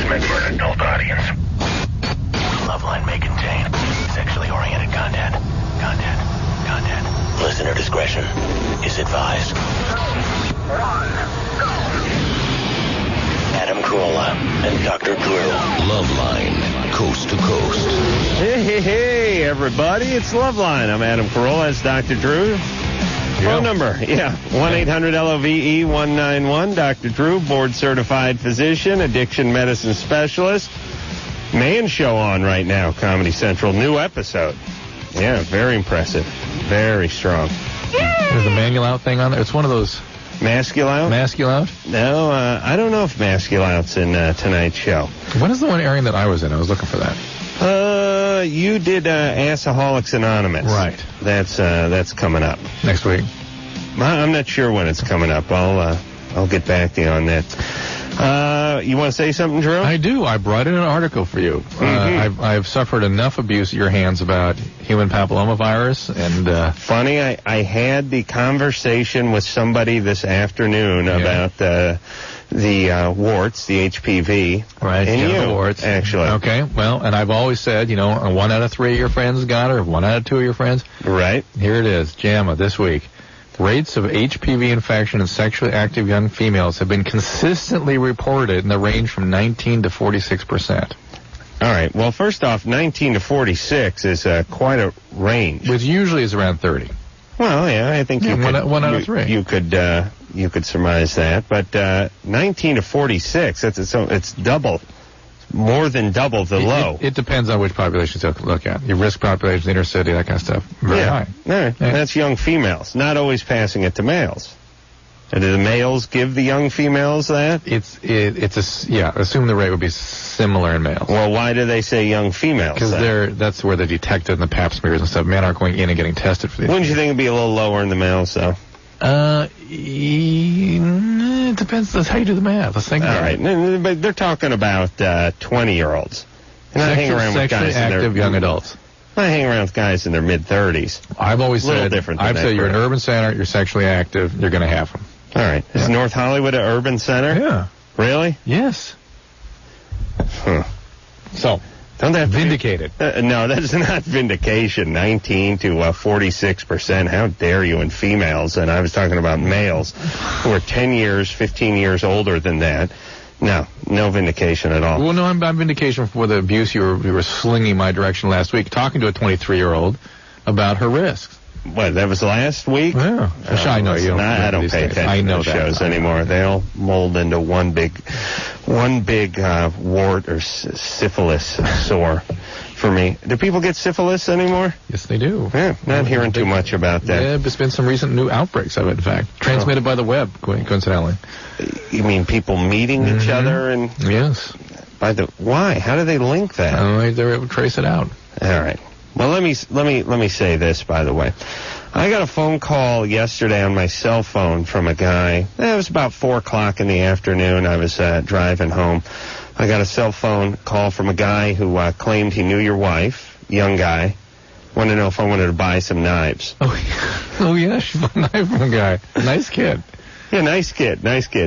meant for an adult audience. Loveline may contain sexually oriented content. Listener discretion is advised. Adam Carolla and Dr. Drew. Loveline, coast to coast. Hey, everybody. It's Loveline. I'm Adam Carolla. That's Dr. Drew. Phone number, 1-800-LOVE-191. Dr. Drew, board-certified physician, addiction medicine specialist. Man show on right now, Comedy Central. New episode. Yeah, very impressive. Very strong. There's a Manual thing on there. It's one of those... Masculine? No, I don't know if Masculine's in tonight's show. When is the one airing that I was in? I was looking for that. You did Assaholics Anonymous. Right. That's coming up. Next week. I'm not sure when it's coming up. I'll get back to you on that. You want to say something, Drew? I do. I brought in an article for you. I've suffered enough abuse at your hands about human papillomavirus, and funny, I had the conversation with somebody this afternoon about the warts, the HPV. Right, and you, warts. Actually. Okay, well, and I've always said, 1 out of 3 of your friends got it, or 1 out of 2 of your friends. Right. Here it is, JAMA, this week. Rates of HPV infection in sexually active young females have been consistently reported in the range from 19 to 46%. All right. Well, first off, 19 to 46 is quite a range. Which usually is around 30. Well, yeah, I think one out of 3. You could surmise that, but 19 to 46, it's double. More than double the low. It depends on which populations you have to look at. Your risk population, inner city, that kind of stuff. Very high. Yeah. That's young females, not always passing it to males. And do the males give the young females that? Assume the rate would be similar in males. Well, why do they say young females? Because that's where they're detected in the pap smears and stuff. Men aren't going in and getting tested for these. Wouldn't you think it'd be a little lower in the males, though? It depends. That's how you do the math. Let's think about it. All right. But they're talking about 20-year-olds. Sexually active young adults. I hang around with guys in their mid-30s. I've always said, different you're an urban center, you're sexually active, you're going to have them. All right. Yeah. Is North Hollywood an urban center? Yeah. Really? Yes. Huh. So... Don't that vindicated? No, that's not vindication. 19 to 46%. How dare you in females? And I was talking about males who are 10 years, 15 years older than that. No vindication at all. Well, no, I'm vindication for the abuse you were slinging my direction last week, talking to a 23-year-old about her risks. What, that was last week? Yeah. I know you don't. I don't pay attention to shows anymore. They all mold into one big wart or syphilis sore for me. Do people get syphilis anymore? Yes, they do. Yeah, not hearing too much about that. Yeah, there's been some recent new outbreaks of it, in fact. Transmitted by the web, coincidentally. You mean people meeting each other? And yes. Why? How do they link that? They're able to trace it out. All right. Well, let me say this, by the way. I got a phone call yesterday on my cell phone from a guy. It was about 4 o'clock in the afternoon. I was driving home. I got a cell phone call from a guy who claimed he knew your wife, young guy. Wanted to know if I wanted to buy some knives. Oh yeah, she bought a knife from a guy. Nice kid. Yeah, nice kid.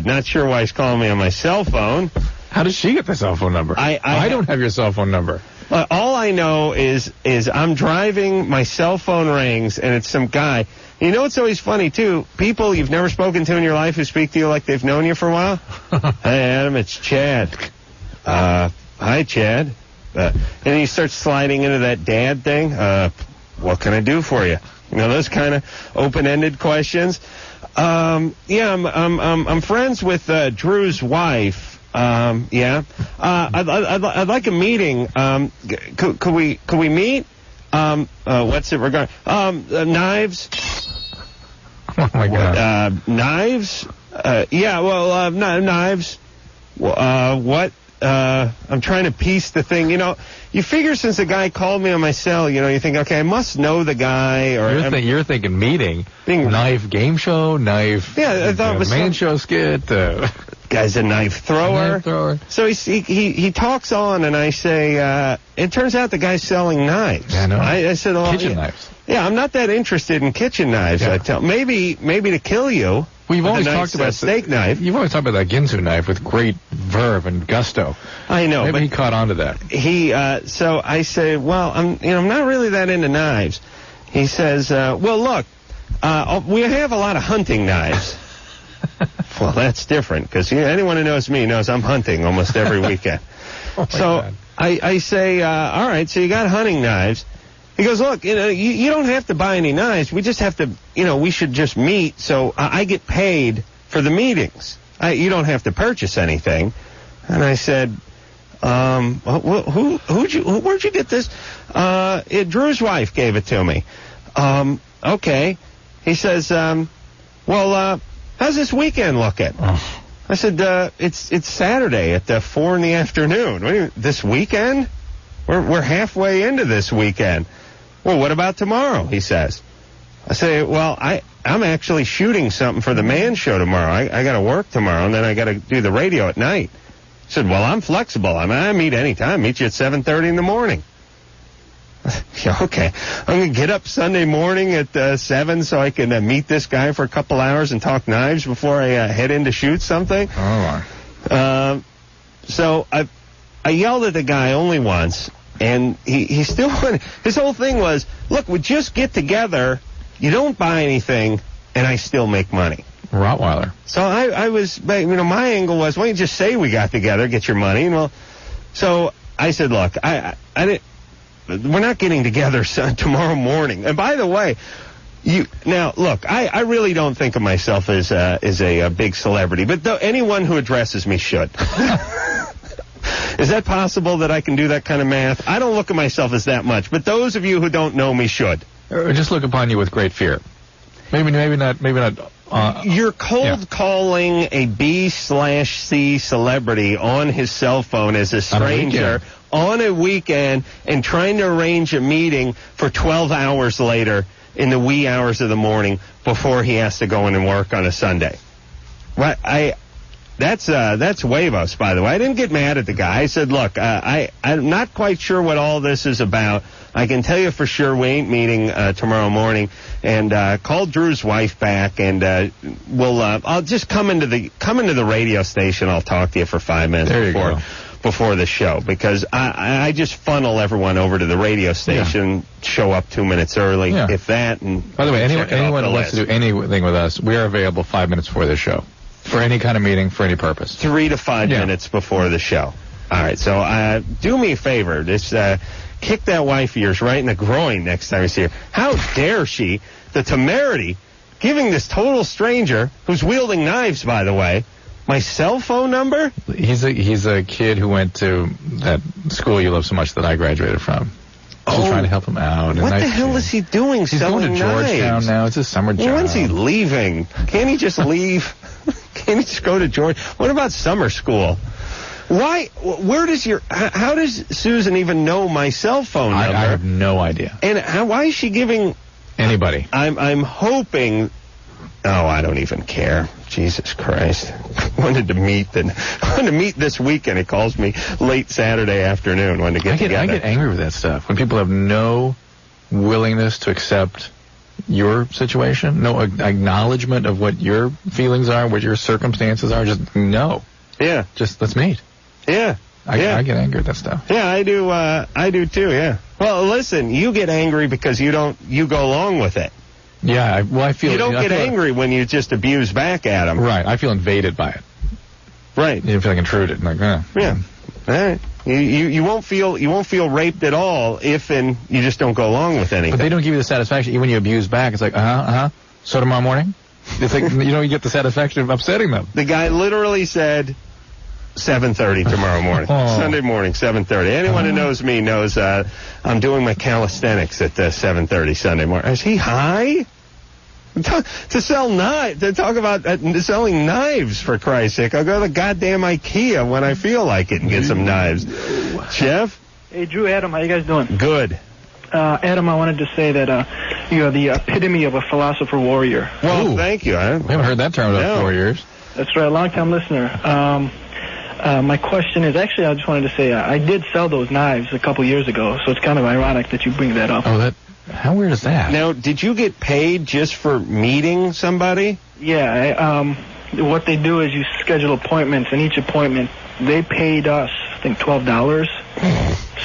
Not sure why he's calling me on my cell phone. How does she get the cell phone number? I don't have your cell phone number. All I know is I'm driving, my cell phone rings, and it's some guy. You know what's always funny, too? People you've never spoken to in your life who speak to you like they've known you for a while. Hey, Adam, it's Chad. Hi, Chad. And he starts sliding into that dad thing. What can I do for you? You know, those kind of open-ended questions. I'm friends with Drew's wife. I'd like a meeting. Could we meet? What's it regarding? Knives. Oh my God. Knives? Knives. What? I'm trying to piece the thing. You know, you figure since the guy called me on my cell, you think, okay, I must know the guy. Or you're thinking meeting, knife game show, knife. Yeah, I thought it was man show skit. Guy's a knife thrower. So he talks on, and I say, it turns out the guy's selling knives. Yeah, I know. I said, kitchen knives. Yeah, I'm not that interested in kitchen knives. Yeah. I tell maybe to kill you. We've always a nice, talked about steak knife. You've always talked about that Ginsu knife with great verve and gusto. I know, Maybe but he caught on to that. So I say, well, I'm not really that into knives. He says, well, look, we have a lot of hunting knives. Well, that's different, because anyone who knows me knows I'm hunting almost every weekend. God. I say, all right, so you got hunting knives. He goes, look, you don't have to buy any knives. We just have to, we should just meet, so I get paid for the meetings. You don't have to purchase anything. And I said, where'd you get this? Drew's wife gave it to me. Okay. He says, well, how's this weekend looking? Oh. I said, it's Saturday at 4 in the afternoon. What do you, this weekend? We're halfway into this weekend. Well, what about tomorrow? He says. I say, well, I'm actually shooting something for the Man Show tomorrow. I got to work tomorrow, and then I got to do the radio at night. I said, well, I'm flexible. I meet any time. Meet you at 7:30 in the morning. Yeah, okay. I'm going to get up Sunday morning at 7 so I can meet this guy for a couple hours and talk knives before I head in to shoot something. Oh, so I yelled at the guy only once, and he still wanted, his whole thing was, look, we just get together, you don't buy anything, and I still make money. Rottweiler. So I was, my angle was, why don't you just say we got together, get your money, and well, so I said, look, I didn't, we're not getting together tomorrow morning. And by the way, look, I really don't think of myself as a big celebrity, but anyone who addresses me should. Is that possible that I can do that kind of math? I don't look at myself as that much, but those of you who don't know me should. Or just look upon you with great fear. Maybe not. You're cold calling a B/C celebrity on his cell phone as a stranger on a weekend and trying to arrange a meeting for 12 hours later in the wee hours of the morning before he has to go in and work on a Sunday. That's huevos, by the way. I didn't get mad at the guy. I said, look, I'm not quite sure what all this is about. I can tell you for sure we ain't meeting tomorrow morning. And call Drew's wife back, and I'll just come into the radio station. I'll talk to you for 5 minutes before the show, because I just funnel everyone over to the radio station, show up 2 minutes early, if that. And by the way, anyone who wants to do anything with us, we are available 5 minutes before the show. For any kind of meeting, for any purpose. 3 to 5 minutes before the show. All right, so do me a favor. Just kick that wife of yours right in the groin next time you see her. How dare she, the temerity, giving this total stranger, who's wielding knives, by the way, my cell phone number? He's a kid who went to that school you love so much that I graduated from. Just trying to help him out. What the hell is he doing? He's going to Georgetown now. It's a summer job. When's he leaving? Can't he just leave? Can't he just go to Georgia? What about summer school? Why? Where does how does Susan even know my cell phone number? I have no idea. And why is she giving anybody? I'm hoping. Oh, I don't even care. Jesus Christ. Wanted to meet this weekend. He calls me late Saturday afternoon. Wanted to get together. I get angry with that stuff. When people have no willingness to accept your situation, no acknowledgement of what your feelings are, what your circumstances are, just no. Yeah. Just let's meet. Yeah. I get angry at that stuff. Yeah, I do too, yeah. Well, listen, you get angry because you go along with it. Yeah, I feel... You don't get angry when you just abuse back at them. Right, I feel invaded by it. Right. You feel like intruded. Like, Yeah. All right. You won't feel raped at all if you just don't go along with anything. But they don't give you the satisfaction. Even when you abuse back, it's like, So tomorrow morning? It's like, you get the satisfaction of upsetting them. The guy literally said 7:30 tomorrow morning. Sunday morning, 7:30. Anyone who knows me knows I'm doing my calisthenics at 7:30 Sunday morning. Is he high? To sell knives, to talk about selling knives, for Christ's sake. I'll go to the goddamn IKEA when I feel like it and get some knives. Jeff? Hey, Drew, Adam, how you guys doing? Good. Adam, I wanted to say that you are the epitome of a philosopher warrior. Well, thank you. We haven't heard that term in about 4 years. That's right, long-time listener. My question is, actually, I just wanted to say I did sell those knives a couple years ago, so it's kind of ironic that you bring that up. Oh, how weird is that? Now, did you get paid just for meeting somebody? Yeah, what they do is you schedule appointments, and each appointment, they paid us, I think, $12.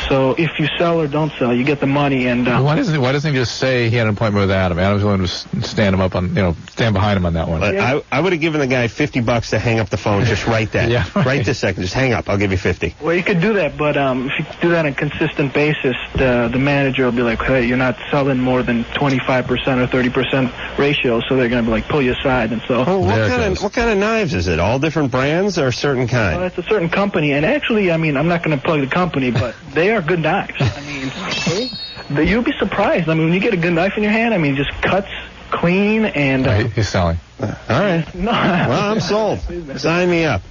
So if you sell or don't sell, you get the money. And why doesn't he just say he had an appointment with Adam? Adam's willing to stand behind him on that one. I would have given the guy $50 to hang up the phone just right then. Yeah, right this second. Just hang up. I'll give you $50. Well, you could do that, but if you do that on a consistent basis, the manager will be like, hey, you're not selling more than 25% or 30% ratio, so they're going to be like, pull you aside. And so, what kind of knives is it? All different brands or a certain kind? Well, it's a certain company, and actually, I mean, I'm not going to plug the company, but they are good knives. I mean, you'll be surprised. I mean, when you get a good knife in your hand, I mean, it just cuts clean and... he's selling. All right. No. Well, I'm sold. Sign me up.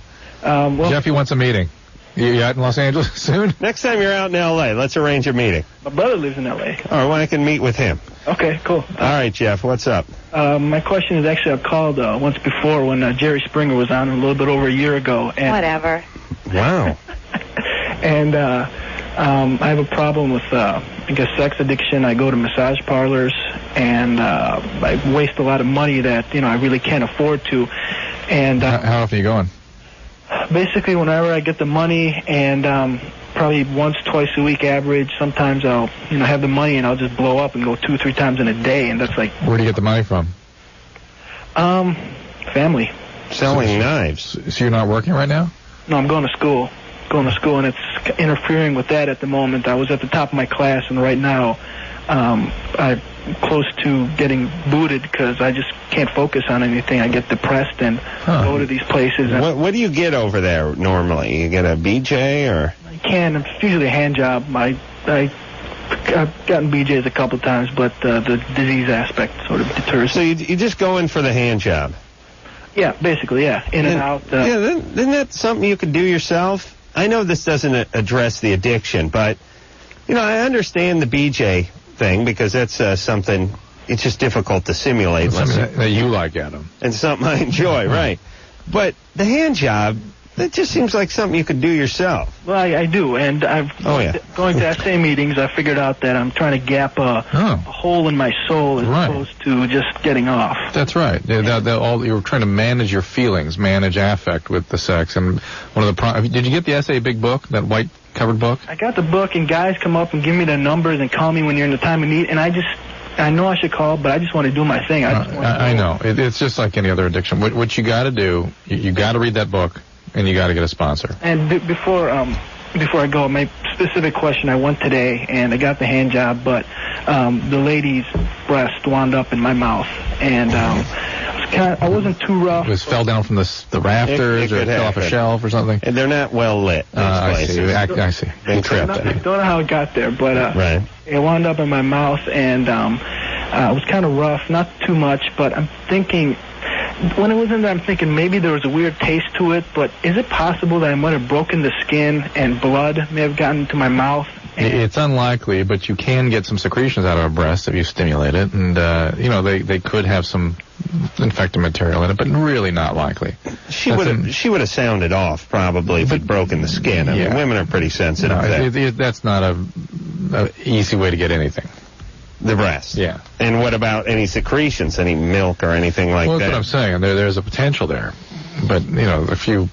Jeff, he wants a meeting. You out in Los Angeles soon? Next time you're out in L.A., let's arrange a meeting. My brother lives in L.A. All right, well, I can meet with him. Okay, cool. All right, Jeff, what's up? My question is actually I called once before when Jerry Springer was on a little bit over a year ago. And Whatever. Wow. And I have a problem with, I guess, sex addiction. I go to massage parlors, and I waste a lot of money that, I really can't afford to. And how often are you going? Basically, whenever I get the money, and probably once, twice a week average. Sometimes I'll, have the money and I'll just blow up and go 2 or 3 times in a day, and that's like... Where do you get the money from? Family. Selling knives. So you're not working right now? No, I'm going to school. And it's interfering with that at the moment. I was at the top of my class, and right now I'm close to getting booted because I just can't focus on anything. I get depressed and go to these places. And what do you get over there normally? You get a BJ or? I can. It's usually a hand job. I've gotten BJs a couple times, but the disease aspect sort of deters. So you just go in for the hand job? Yeah, basically, yeah. In and out. Isn't that something you could do yourself? I know this doesn't address the addiction, but, I understand the BJ thing because that's something, it's just difficult to simulate. Something that you like, Adam. And something I enjoy, right. But the hand job, that just seems like something you could do yourself. Well, I do, and going to SA meetings, I figured out that I'm trying to gap a hole in my soul as opposed to just getting off. That's right. You're trying to manage your feelings, manage affect with the sex. And one of the did you get the SA Big Book, that white covered book? I got the book, and guys come up and give me their numbers and call me when you're in the time of need, and I know I should call, but I just want to do my thing. I know. It's just like any other addiction. What you got to do, you got to read that book. And you got to get a sponsor. And before I go, my specific question, I went today, and I got the hand job, but the lady's breast wound up in my mouth, and I wasn't too rough. It fell down from the rafters, or it fell off a shelf or something? And they're not well lit. I see. Been tripped. I don't know how it got there, but it wound up in my mouth, and it was kind of rough, not too much, but I'm thinking... When it was in there, I'm thinking maybe there was a weird taste to it, but is it possible that I might have broken the skin and blood may have gotten to my mouth? It's unlikely, but you can get some secretions out of a breast if you stimulate it, and they could have some infected material in it, but really not likely. She would have sounded off probably if it'd broken the skin. I mean, women are pretty sensitive. That's not a easy way to get anything. The breast. Yeah. And what about any secretions, any milk or anything like that? Well, that's what I'm saying. There's a potential there, but a few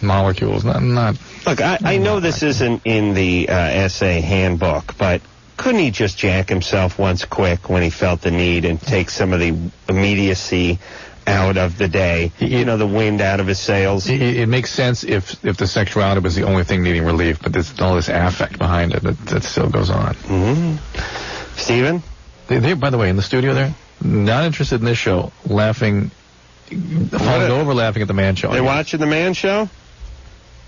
molecules, not. Look, I know this isn't in the SA handbook, but couldn't he just jack himself once quick when he felt the need and take some of the immediacy out of the day? The wind out of his sails. It makes sense if the sexuality was the only thing needing relief, but there's all this affect behind it that still goes on. Mm-hmm. Steven? They, by the way, in the studio there, not interested in this show, laughing, falling over laughing at the Man Show. They're watching the Man Show?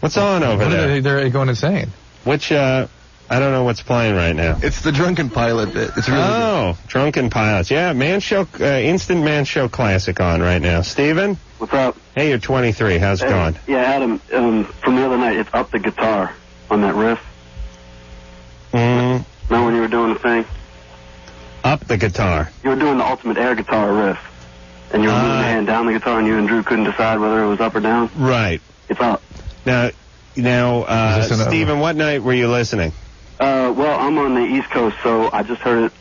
What's on over there? They're going insane. Which, I don't know what's playing right now. It's the Drunken Pilot bit. It's really good. Drunken Pilots. Yeah, Man Show, instant Man Show classic on right now. Steven? What's up? Hey, you're 23. How's it going? Yeah, Adam, from the other night, it's Up the Guitar on that riff. Mm-hmm. Remember when you were doing the thing? Up the guitar. You were doing the ultimate air guitar riff. And you were moving the hand down the guitar, and you and Drew couldn't decide whether it was up or down. Right. It's up. Now, Steven, what night were you listening? Well, I'm on the East Coast, so I just heard it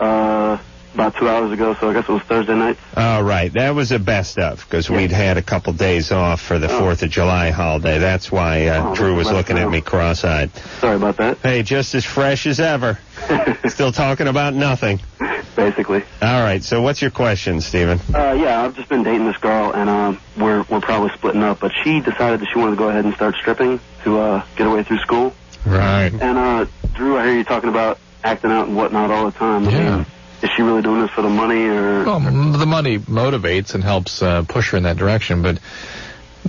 about 2 hours ago, so I guess it was Thursday night. Oh, right. That was the best of, because we'd had a couple days off for the 4th of July holiday. That's why Drew was looking at me cross-eyed. Sorry about that. Hey, just as fresh as ever. Still talking about nothing. Basically. All right, so what's your question, Steven? Yeah, I've just been dating this girl, and we're probably splitting up, but she decided that she wanted to go ahead and start stripping to get away through school. Right. And, Drew, I hear you talking about acting out and whatnot all the time. Yeah. I mean, is she really doing this for the money, or...? Well, the money motivates and helps push her in that direction, but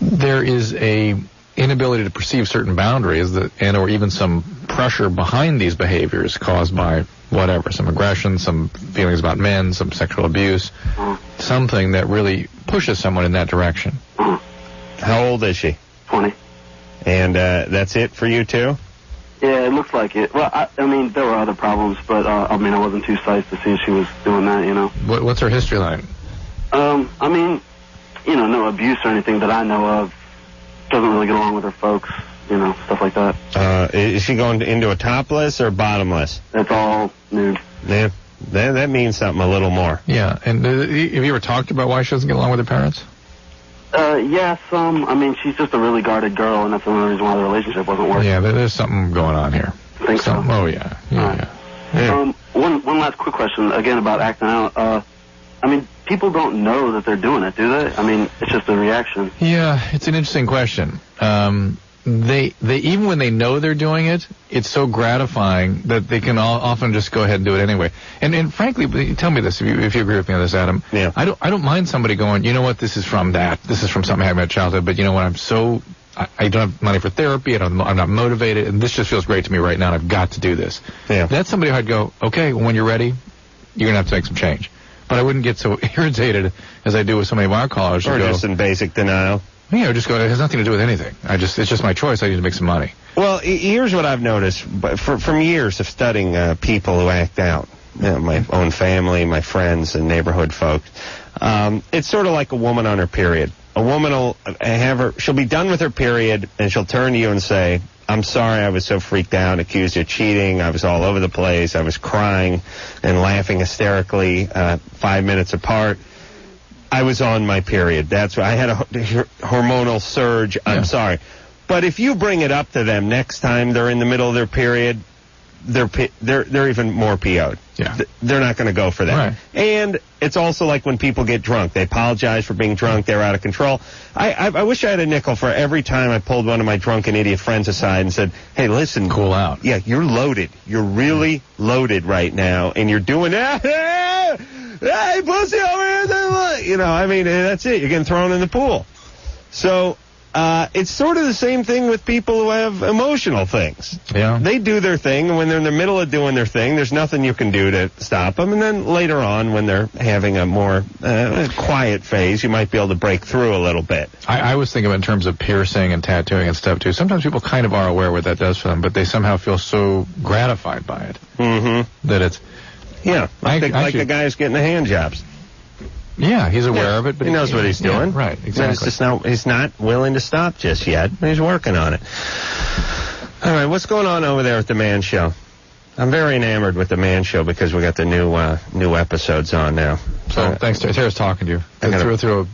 there is a inability to perceive certain boundaries or even some pressure behind these behaviors caused by whatever, some aggression, some feelings about men, some sexual abuse, something that really pushes someone in that direction. How old is she? 20. And that's it for you, too? Yeah, it looks like it. Well, I mean, there were other problems, but, I wasn't too psyched to see if she was doing that, you know. What's her history like? I mean, no abuse or anything that I know of. Doesn't really get along with her folks, stuff like that. Is she going into a topless or bottomless? It's all nude. Yeah, that means something a little more. Yeah, and have you ever talked about why she doesn't get along with her parents? Yeah, some. I mean, she's just a really guarded girl, and that's the only reason why the relationship wasn't working. Yeah, there's something going on here. Think so? Oh, yeah. Yeah. One last quick question, again, about acting out. I mean, people don't know that they're doing it, do they? I mean, it's just a reaction. Yeah, it's an interesting question. They even when they know they're doing it, it's so gratifying that they can often just go ahead and do it anyway. And frankly, tell me this if you agree with me on this, Adam. Yeah. I don't mind somebody going, you know what, this is from something I had in my childhood, but you know what, I don't have money for therapy, and I'm not motivated, and this just feels great to me right now, and I've got to do this. Yeah. That's somebody who I'd go, okay, when you're ready, you're gonna have to make some change. But I wouldn't get so irritated as I do with so many of our callers. Or just in basic denial. Just go, it has nothing to do with anything. It's just my choice. I need to make some money. Well, here's what I've noticed from years of studying people who act out. My own family, my friends, and neighborhood folks. It's sort of like a woman on her period. A woman will she'll be done with her period, and she'll turn to you and say, I'm sorry, I was so freaked out, accused of cheating, I was all over the place, I was crying and laughing hysterically 5 minutes apart. I was on my period. That's why I had a hormonal surge. Yeah. I'm sorry. But if you bring it up to them next time they're in the middle of their period, they're even more PO'd. Yeah. They're not going to go for that. Right. And it's also like when people get drunk. They apologize for being drunk. They're out of control. I wish I had a nickel for every time I pulled one of my drunken idiot friends aside and said, hey, listen. Cool out. Yeah, you're loaded. You're really loaded right now. And you're doing that. Hey, pussy over here. I mean, that's it. You're getting thrown in the pool. So it's sort of the same thing with people who have emotional things. Yeah. They do their thing, and when they're in the middle of doing their thing, there's nothing you can do to stop them. And then later on, when they're having a more quiet phase, you might be able to break through a little bit. I was thinking in terms of piercing and tattooing and stuff, too. Sometimes people kind of are aware what that does for them, but they somehow feel so gratified by it that it's... Yeah, like the guy who's getting the hand jobs. Yeah, he's aware of it, but he knows what he's doing. Yeah, right, exactly. He's not willing to stop just yet, but he's working on it. All right, what's going on over there at the Man Show? I'm very enamored with the Man Show because we got the new episodes on now. So thanks to Tara's talking to you. Through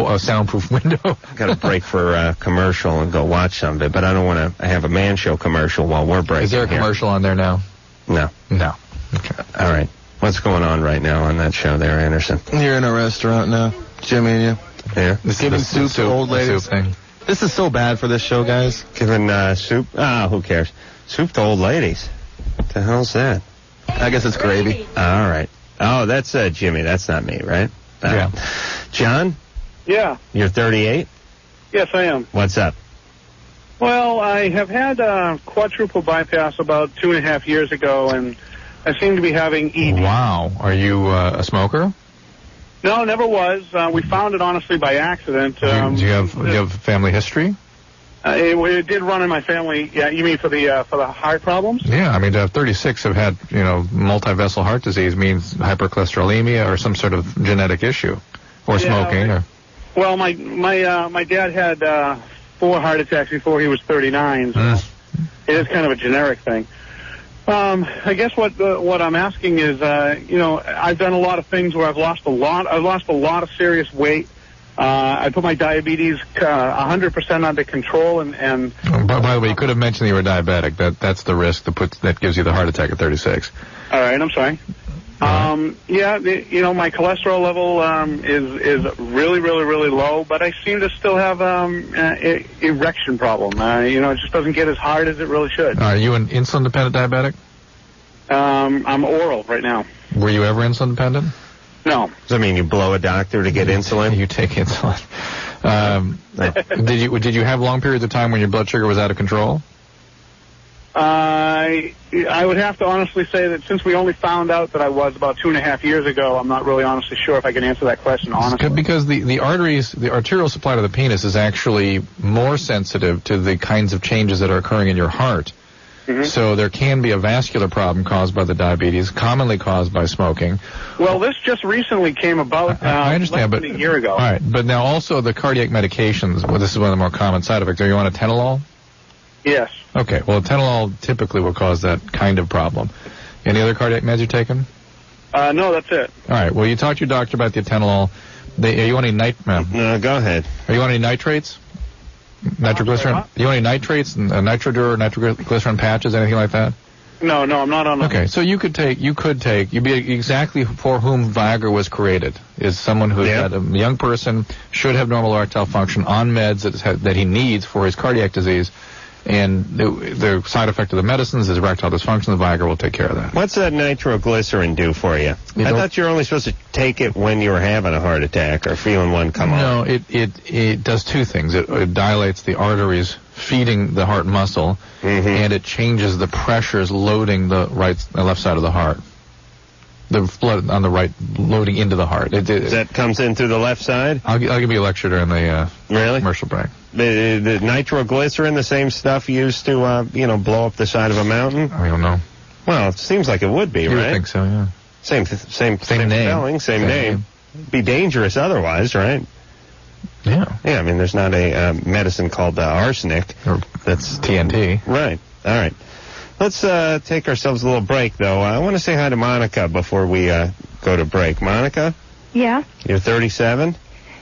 a soundproof window. I got to break for a commercial and go watch some of it, but I don't want to have a Man Show commercial while we're breaking. Is there a commercial on there now? No. Okay. All right. What's going on right now on that show there, Anderson? You're in a restaurant now, Jimmy and you. Yeah. Giving soup to old ladies. Thing. This is so bad for this show, guys. Giving soup? Who cares? Soup to old ladies. What the hell's that? I guess it's gravy. All right. Oh, that's Jimmy. That's not me, right? Yeah. John? Yeah. You're 38? Yes, I am. What's up? Well, I have had a quadruple bypass about 2.5 years ago, and I seem to be having ED. Wow. Are you a smoker? No, never was. We found it, honestly, by accident. Do you have family history? It did run in my family. Yeah, you mean for the heart problems? Yeah, I mean, 36 have had, multi-vessel heart disease means hypercholesterolemia or some sort of genetic issue, or smoking. Or... Well, my dad had 4 heart attacks before he was 39, so it is kind of a generic thing. I guess what I'm asking is, I've done a lot of things where I've lost a lot of serious weight. I put my diabetes 100% under control, and by the way, you could have mentioned that you were diabetic. That's the risk that gives you the heart attack at 36. All right, I'm sorry. My cholesterol level is really, really, really low, but I seem to still have erection problem. It just doesn't get as hard as it really should. Are you an insulin-dependent diabetic? I'm oral right now. Were you ever insulin-dependent? No. Does that mean you blow a doctor to get insulin? You take insulin. Did you have long periods of time when your blood sugar was out of control? I would have to honestly say that since we only found out that I was about 2.5 years ago, I'm not really honestly sure if I can answer that question honestly. Because the arteries, the arterial supply to the penis is actually more sensitive to the kinds of changes that are occurring in your heart. Mm-hmm. So there can be a vascular problem caused by the diabetes, commonly caused by smoking. Well, this just recently came about I understand, less than a year ago. All right, but now also the cardiac medications, well, this is one of the more common side effects. Are you on a atenolol? Yes. Okay, well, atenolol typically will cause that kind of problem. Any other cardiac meds you're taking? No, that's it. All right, well, you talked to your doctor about the atenolol. Are you on any No, go ahead. Are you on any nitrates? Nitroglycerin? You want any nitrates, Nitrodur, nitroglycerin patches, anything like that? No, I'm not on. Okay, so you'd be exactly for whom Viagra was created. Is someone who's got a young person, should have normal erectile function, on meds that he needs for his cardiac disease, and the side effect of the medicines is erectile dysfunction. The Viagra will take care of that. What's that nitroglycerin do for you? I thought you were only supposed to take it when you were having a heart attack or feeling one come on. No, it does two things. It dilates the arteries feeding the heart muscle, and it changes the pressures loading the left side of the heart. The blood on the right loading into the heart. That comes in through the left side? I'll give you a lecture during the commercial break. The nitroglycerin, the same stuff used to, blow up the side of a mountain? I don't know. Well, it seems like it would be, right? I think so, yeah. Same name. Spelling, same name. Be dangerous otherwise, right? Yeah. Yeah, I mean, there's not a medicine called arsenic. That's TNT. Right. All right. Let's take ourselves a little break, though. I want to say hi to Monica before we go to break. Monica? Yeah? You're 37?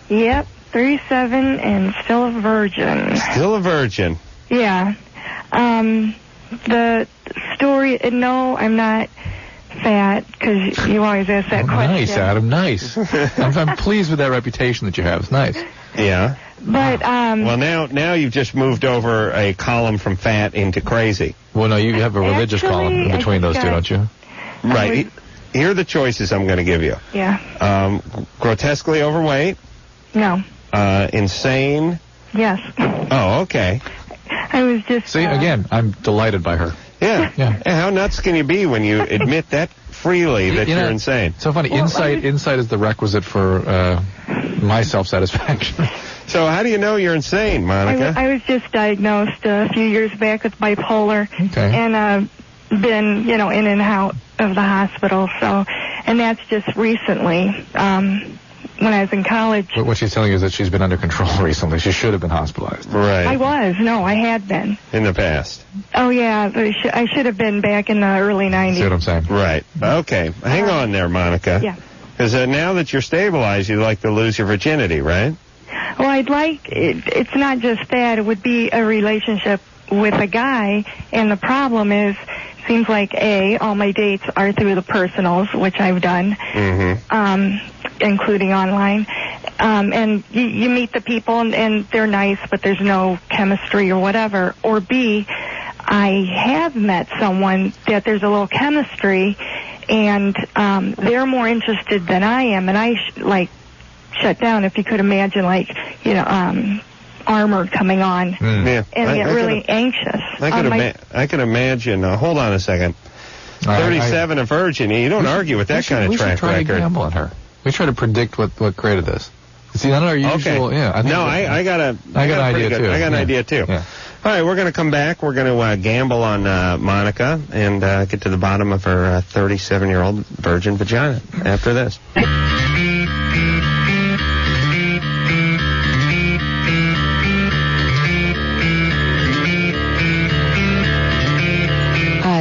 Yep, 37 and still a virgin. Still a virgin? Yeah. The story, no, I'm not fat, because you always ask that question. Nice, Adam, nice. I'm pleased with that reputation that you have. It's nice. Yeah. But, well, now you've just moved over a column from fat into crazy. Well, no, you have a religious column in between those two, don't you? Right. Here are the choices I'm going to give you. Yeah. Grotesquely overweight. No. Insane. Yes. Oh, okay. I was just... See, again, I'm delighted by her. Yeah. How nuts can you be when you admit that freely that you're insane? So funny. Well, insight is the requisite for my self-satisfaction. So how do you know you're insane, Monica? I was just diagnosed a few years back with bipolar. Okay. And been, in and out of the hospital. So, and that's just recently. When I was in college. But what she's telling you is that she's been under control recently. She should have been hospitalized. Right. I had been. In the past. Oh, yeah. I should have been back in the early 90s. See what I'm saying? Right. Okay. Hang on there, Monica. Yeah. Because now that you're stabilized, you'd like to lose your virginity, right? Well, I'd like, it's not just that. It would be a relationship with a guy. And the problem is, seems like, all my dates are through the personals, which I've done. Including online. And you meet the people and they're nice, but there's no chemistry or whatever. Or B, I have met someone that there's a little chemistry and they're more interested than I am. And I, shut down, if you could imagine, armor coming on. Yeah. And get really anxious. I can imagine. Hold on a second. 37, a virgin. You don't argue with that kind of track record. We should try to gamble on her. We try to predict what created this. See, not our usual. Okay. Yeah. I got an idea too. I got an idea too. Yeah. All right, we're going to come back. We're going to gamble on Monica and get to the bottom of her 37-year-old virgin vagina after this.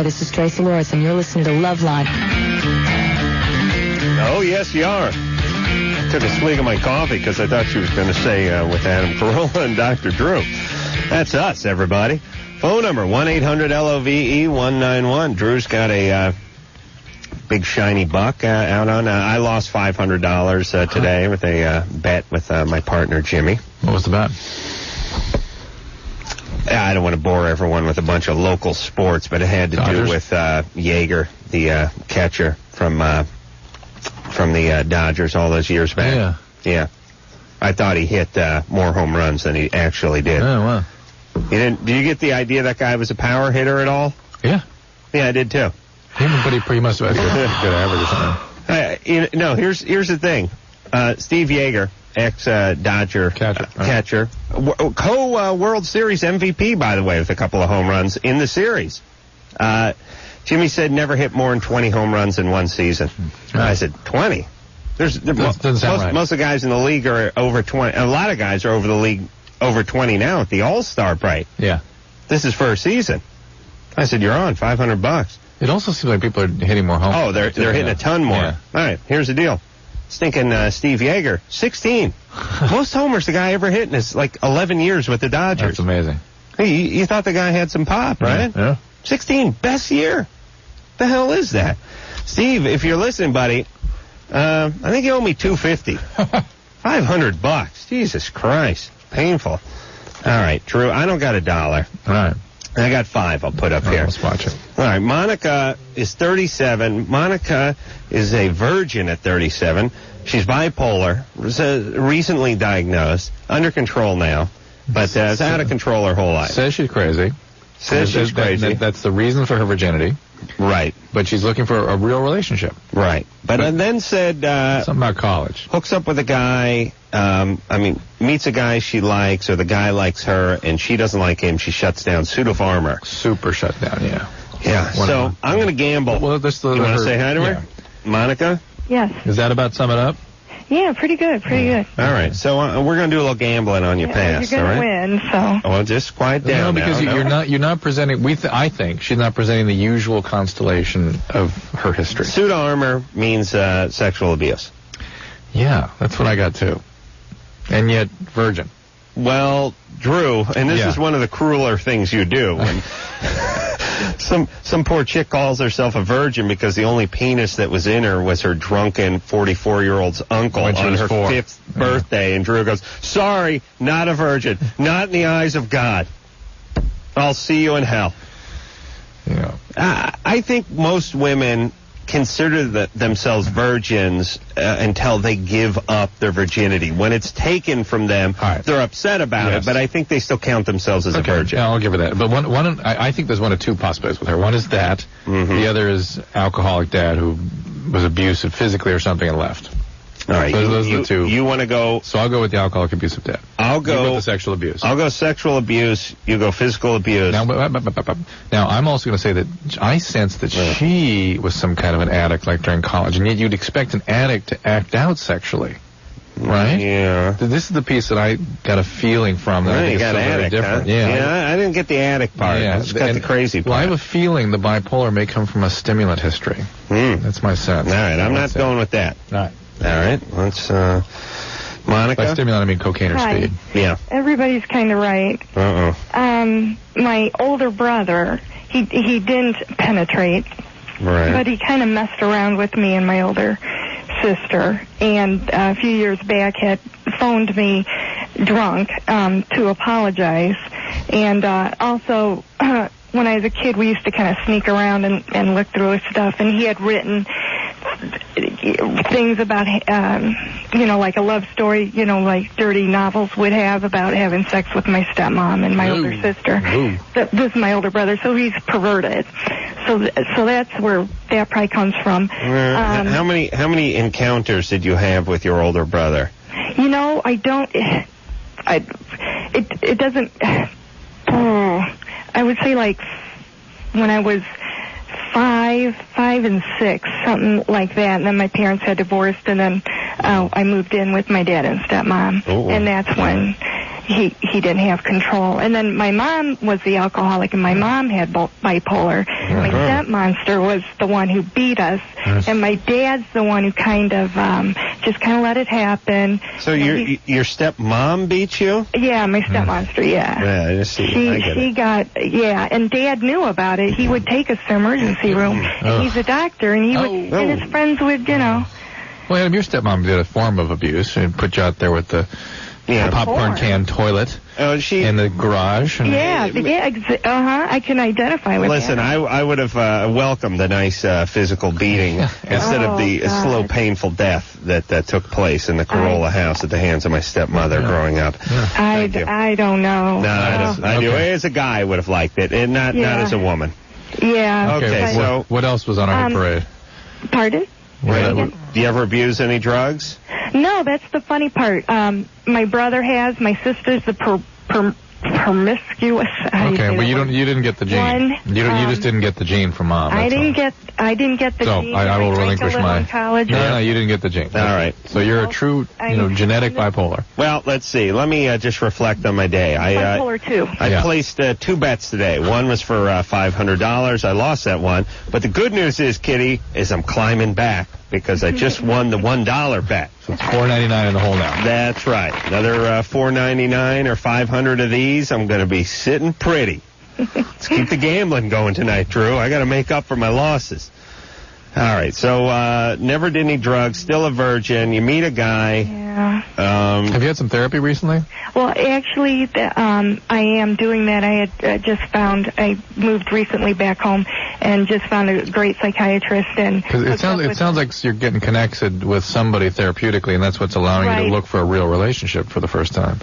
this is Tracy Lewis, and you're listening to Loveline. Oh, yes, you are. I took a swig of my coffee because I thought she was going to say with Adam Carolla and Dr. Drew. That's us, everybody. Phone number, 1-800-LOVE-191. Drew's got a big shiny buck out on. I lost $500 today with a bet with my partner, Jimmy. What was the bet? I don't want to bore everyone with a bunch of local sports, but it had to do with Yeager, the catcher from the Dodgers all those years back. Yeah. I thought he hit more home runs than he actually did. Oh, wow. Did you get the idea that guy was a power hitter at all? Yeah. Yeah, I did too. But he must have had good average or something. No, here's the thing. Steve Yeager, ex-Dodger catcher, co-World Series MVP, by the way, with a couple of home runs in the series. Jimmy said never hit more than 20 home runs in one season. I said, 20? Most of the guys in the league are over 20. A lot of guys are over the league over 20 now at the All-Star break. Yeah. This is for a season. I said, you're on $500. It also seems like people are hitting more home. Oh, they're hitting a ton more. Yeah. All right, here's the deal. Stinking Steve Yeager, 16. Most homers the guy ever hit in his 11 years with the Dodgers. That's amazing. Hey, you thought the guy had some pop, right? Yeah. 16, best year. The hell is that? Steve, if you're listening, buddy, I think you owe me $250. $500. Jesus Christ. Painful. All right, Drew, I don't got $1. All right. I got $5 I'll put up here. Let's watch it. All right, Monica is 37. Monica is a virgin at 37. She's bipolar, recently diagnosed, under control now, but is out of control her whole life. Says she's crazy. Says she's crazy. That's the reason for her virginity. Right. But she's looking for a real relationship. Right. But then said... something about college. Hooks up with a guy, meets a guy she likes, or the guy likes her, and she doesn't like him. She shuts down. Suit of armor. Super shut down, yeah. Yeah, so I'm going to gamble. Well, you want to say hi to her? Monica? Yes. Does that about sum it up? Yeah, pretty good, pretty good. All right, so we're going to do a little gambling on your past, you're all right? You're going to win, so... Well, just quiet down. No, because you're not presenting... I think she's not presenting the usual constellation of her history. Suit of armor means sexual abuse. Yeah, that's what I got too. And yet, virgin. Well, Drew, and this is one of the crueler things you do. When some poor chick calls herself a virgin because the only penis that was in her was her drunken 44-year-old's uncle on her 5th birthday. And Drew goes, sorry, not a virgin. Not in the eyes of God. I'll see you in hell. Yeah. I think most women consider themselves virgins until they give up their virginity. When it's taken from them, they're upset about it, but I think they still count themselves as a virgin. Yeah, I'll give her that. But I think there's one of two possibilities with her. One is that. Mm-hmm. The other is alcoholic dad who was abusive physically or something and left. All right, those are the two. You want to go... So I'll go with the alcoholic abusive dad. I'll go... You go with the sexual abuse. I'll go sexual abuse. You go physical abuse. Now I'm also going to say that I sense that she was some kind of an addict, like during college, and yet you'd expect an addict to act out sexually, right? Yeah. This is the piece that I got a feeling from that I think is so very different. Huh? Yeah, I didn't get the addict part. I just got the crazy part. Well, I have a feeling the bipolar may come from a stimulant history. That's my sense. All right, I'm not going with that. All right. All right, let's, Monica? By stimulant, I mean cocaine or speed. Yeah. Everybody's kind of right. My older brother, he didn't penetrate, but he kind of messed around with me and my older sister, and a few years back had phoned me drunk to apologize, and also when I was a kid, we used to kind of sneak around and look through his stuff, and he had written things about, like a love story, like dirty novels would have about having sex with my stepmom and my older sister. This is my older brother, so he's perverted. So that's where that probably comes from. How many encounters did you have with your older brother? I don't. It doesn't. I would say like when I was 5 and 6, something like that. And then my parents had divorced, and then I moved in with my dad and stepmom. And that's when he didn't have control. And then my mom was the alcoholic, and my mom had bipolar. My stepmonster was the one who beat us, and my dad's the one who kind of just kind of let it happen. So your stepmom beat you? Yeah, my stepmonster. Yeah. Yeah, I see. She got and Dad knew about it. He would take us to emergency room, and he's a doctor, and he would, and his friends would, Well, Adam, your stepmom did a form of abuse and put you out there with the popcorn can toilet in the garage. And I can identify with that. Listen, I would have welcomed the nice physical beating instead of the slow, painful death that took place in the Carolla house at the hands of my stepmother growing up. I don't know. No, I do. As a guy, I would have liked it, and not as a woman. Yeah. Okay, so what else was on our parade? Pardon? Do you ever abuse any drugs? No, that's the funny part. My brother has. My sister's the promiscuous. Okay, well you didn't get the gene. You just didn't get the gene from Mom. I didn't get the gene. So I will relinquish my. College. No, you didn't get the gene. All right. So you're a true, genetic bipolar. Well, let's see. Let me just reflect on my day. Bipolar too. I placed 2 bets today. One was for $500. I lost that one. But the good news is, Kitty, is I'm climbing back because I just won the $1 bet. So it's $4.99 in the hole now. That's right. Another $4.99 or 500 of these. I'm going to be sitting pretty. Let's keep the gambling going tonight, Drew. I got to make up for my losses. All right, so never did any drugs, still a virgin. You meet a guy. Yeah. Have you had some therapy recently? Well, actually, I am doing that. I had I moved recently back home and just found a great psychiatrist. Because it sounds like you're getting connected with somebody therapeutically, and that's what's allowing you to look for a real relationship for the first time.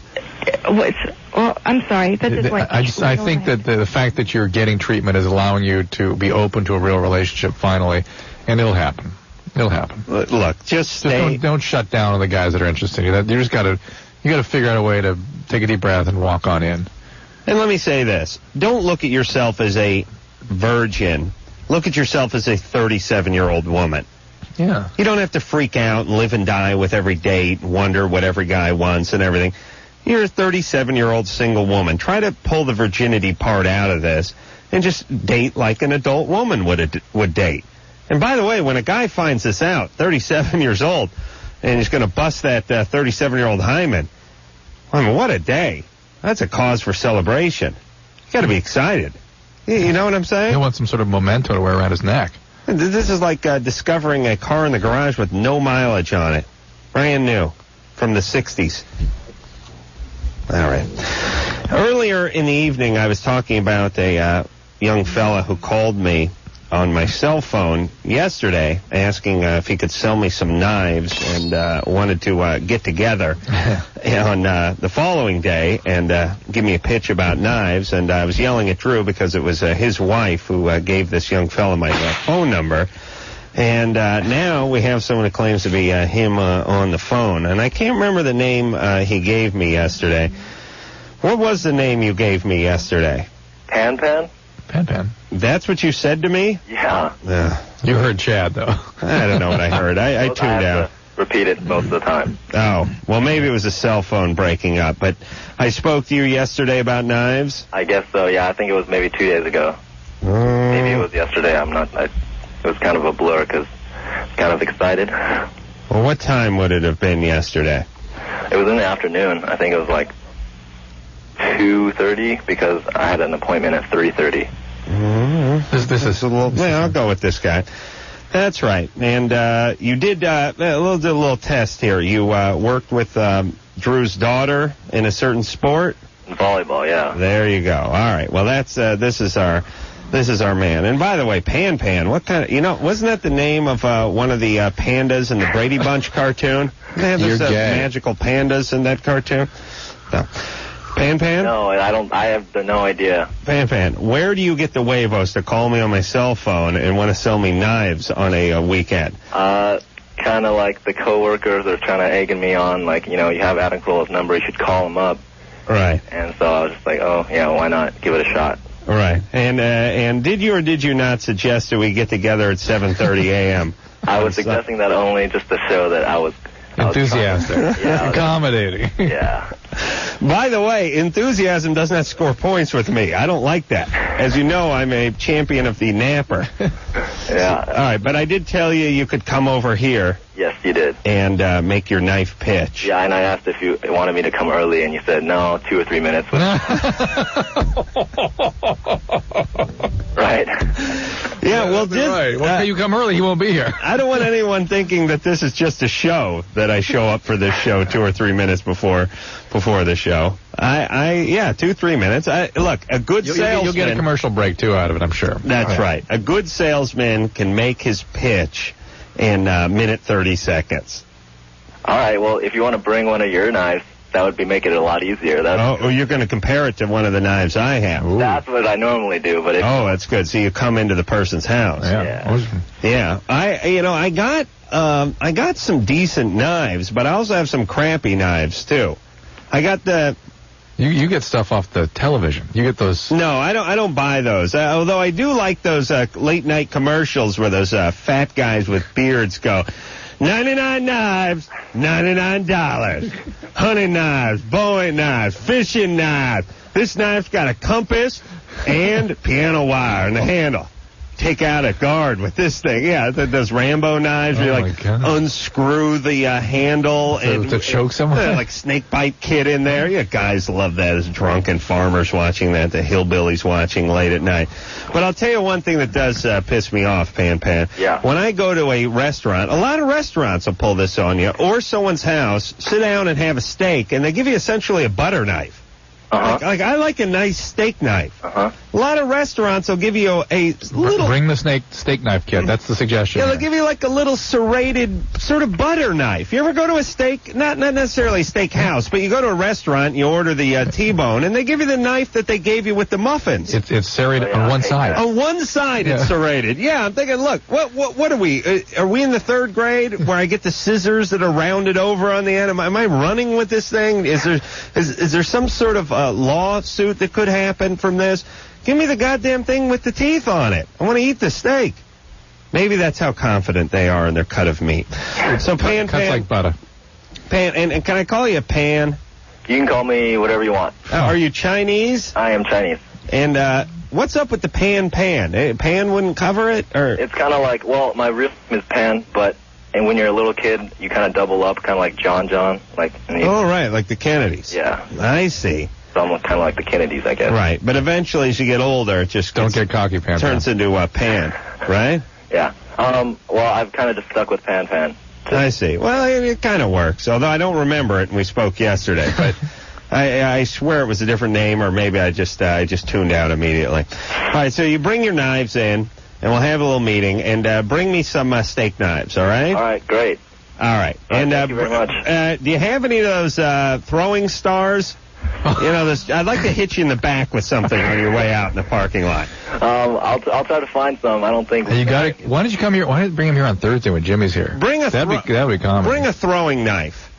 Well, I'm sorry. That is like I think that the fact that you're getting treatment is allowing you to be open to a real relationship finally, and it'll happen. It'll happen. Look, just don't shut down on the guys that are interested in you. You just got to figure out a way to take a deep breath and walk on in. And let me say this: don't look at yourself as a virgin. Look at yourself as a 37-year-old woman. Yeah. You don't have to freak out and live and die with every date and wonder what every guy wants and everything. You're a 37-year-old single woman. Try to pull the virginity part out of this and just date like an adult woman would date. And by the way, when a guy finds this out, 37 years old, and he's going to bust that 37-year-old hymen, I mean, what a day. That's a cause for celebration. You got to be excited. You know what I'm saying? He wants some sort of memento to wear around his neck. This is like discovering a car in the garage with no mileage on it. Brand new. From the 60s. All right. Earlier in the evening, I was talking about a young fella who called me on my cell phone yesterday asking if he could sell me some knives and wanted to get together on the following day and give me a pitch about knives. And I was yelling at Drew because it was his wife who gave this young fella my phone number. And now we have someone who claims to be him on the phone. And I can't remember the name he gave me yesterday. What was the name you gave me yesterday? Pan. Pan. That's what you said to me? Yeah. You heard Chad, though. I don't know what I heard. I tuned out. Repeat it most of the time. Oh, well, maybe it was a cell phone breaking up. But I spoke to you yesterday about knives? I guess so, yeah. I think it was maybe 2 days ago. Maybe it was yesterday. It was kind of a blur because I was kind of excited. Well, what time would it have been yesterday? It was in the afternoon. I think it was like 2:30 because I had an appointment at 3:30. This is a little. Yeah, I'll go with this guy. That's right. And you did a little test here. You worked with Drew's daughter in a certain sport. Volleyball, yeah. There you go. All right. Well, that's this is our man. And by the way, Pan, what kind of, wasn't that the name of one of the pandas in the Brady Bunch cartoon? They have those magical pandas in that cartoon. No. Pan? No, I have no idea. Pan, where do you get the huevos to call me on my cell phone and want to sell me knives on a weekend? Kind of like the coworkers are trying to egging me on, like, you have Adam Carolla's number, you should call him up. Right. And so I was just like, oh, yeah, why not? Give it a shot. Right. And did you or did you not suggest that we get together at 7:30 a.m.? I was suggesting that only just to show that I was enthusiastic. Yeah, accommodating. Yeah. By the way, enthusiasm does not score points with me. I don't like that. As you know, I'm a champion of the napper. Yeah. All right, but I did tell you could come over here. Yes, you did. And make your knife pitch. Yeah, and I asked if you wanted me to come early, and you said no, 2 or 3 minutes. Right. Yeah, well, right. Well, can you come early? He won't be here. I don't want anyone thinking that this is just a show, that I show up for this show 2 or 3 minutes before the show. 2-3 minutes. Look, a good salesman... You'll get a commercial break, too, out of it, I'm sure. That's right. A good salesman can make his pitch in minute 30 seconds. All right, well, if you want to bring one of your knives, that would make it a lot easier. You're going to compare it to one of the knives I have. Ooh. That's what I normally do, but that's good. So you come into the person's house. Yeah. I got some decent knives, but I also have some crappy knives too. I got the... You get stuff off the television. You get those... No, I don't buy those. Although I do like those late night commercials where those fat guys with beards go, 99 knives, $99. Hunting knives, Bowie knives, fishing knives. This knife's got a compass and piano wire in the handle. Take out a guard with this thing. Yeah, those Rambo knives. Oh, you unscrew the handle to choke someone. Like snake bite kit in there. Yeah, guys love that as drunken farmers watching that. The hillbillies watching late at night. But I'll tell you one thing that does piss me off, Pan. Yeah. When I go to a restaurant, a lot of restaurants will pull this on you, or someone's house, sit down and have a steak, and they give you essentially a butter knife. Like I like a nice steak knife. A lot of restaurants will give you a little... Bring the steak knife kit. That's the suggestion. Yeah, they'll give you like a little serrated sort of butter knife. You ever go to a steak, not necessarily a steak house, but you go to a restaurant and you order the T-bone, and they give you the knife that they gave you with the muffins. It's serrated on one side. On one side it's serrated. Yeah, I'm thinking, look, what are we? Are we in the 3rd grade where I get the scissors that are rounded over on the end? Am I running with this thing? Is there some sort of lawsuit that could happen from this? Give me the goddamn thing with the teeth on it. I want to eat the steak. Maybe that's how confident they are in their cut of meat. So Pan, cuts like butter. Pan, and can I call you Pan? You can call me whatever you want. Are you Chinese? I am Chinese. And what's up with the Pan? Pan wouldn't cover it, or? It's kind of like, well, my real name is Pan, and when you're a little kid, you kind of double up, kind of like John, like. Right, like the Kennedys. Yeah. I see. So I'm kind of like the Kennedys, I guess. Right, but eventually as you get older, it just don't get cocky, Pan. Turns into a Pan, right? Yeah. Well, I've kind of just stuck with Pan. I see. Well, it kind of works, although I don't remember it, and we spoke yesterday, but I swear it was a different name, or maybe I just tuned out immediately. All right, so you bring your knives in, and we'll have a little meeting, and bring me some steak knives, all right? All right, great. All right. And thank you very much. Do you have any of those throwing stars? I'd like to hit you in the back with something on your way out in the parking lot. I'll try to find some. I don't think. You got it. Why don't you come here? Why don't you bring him here on Thursday when Jimmy's here? That'd be common. Bring a throwing knife.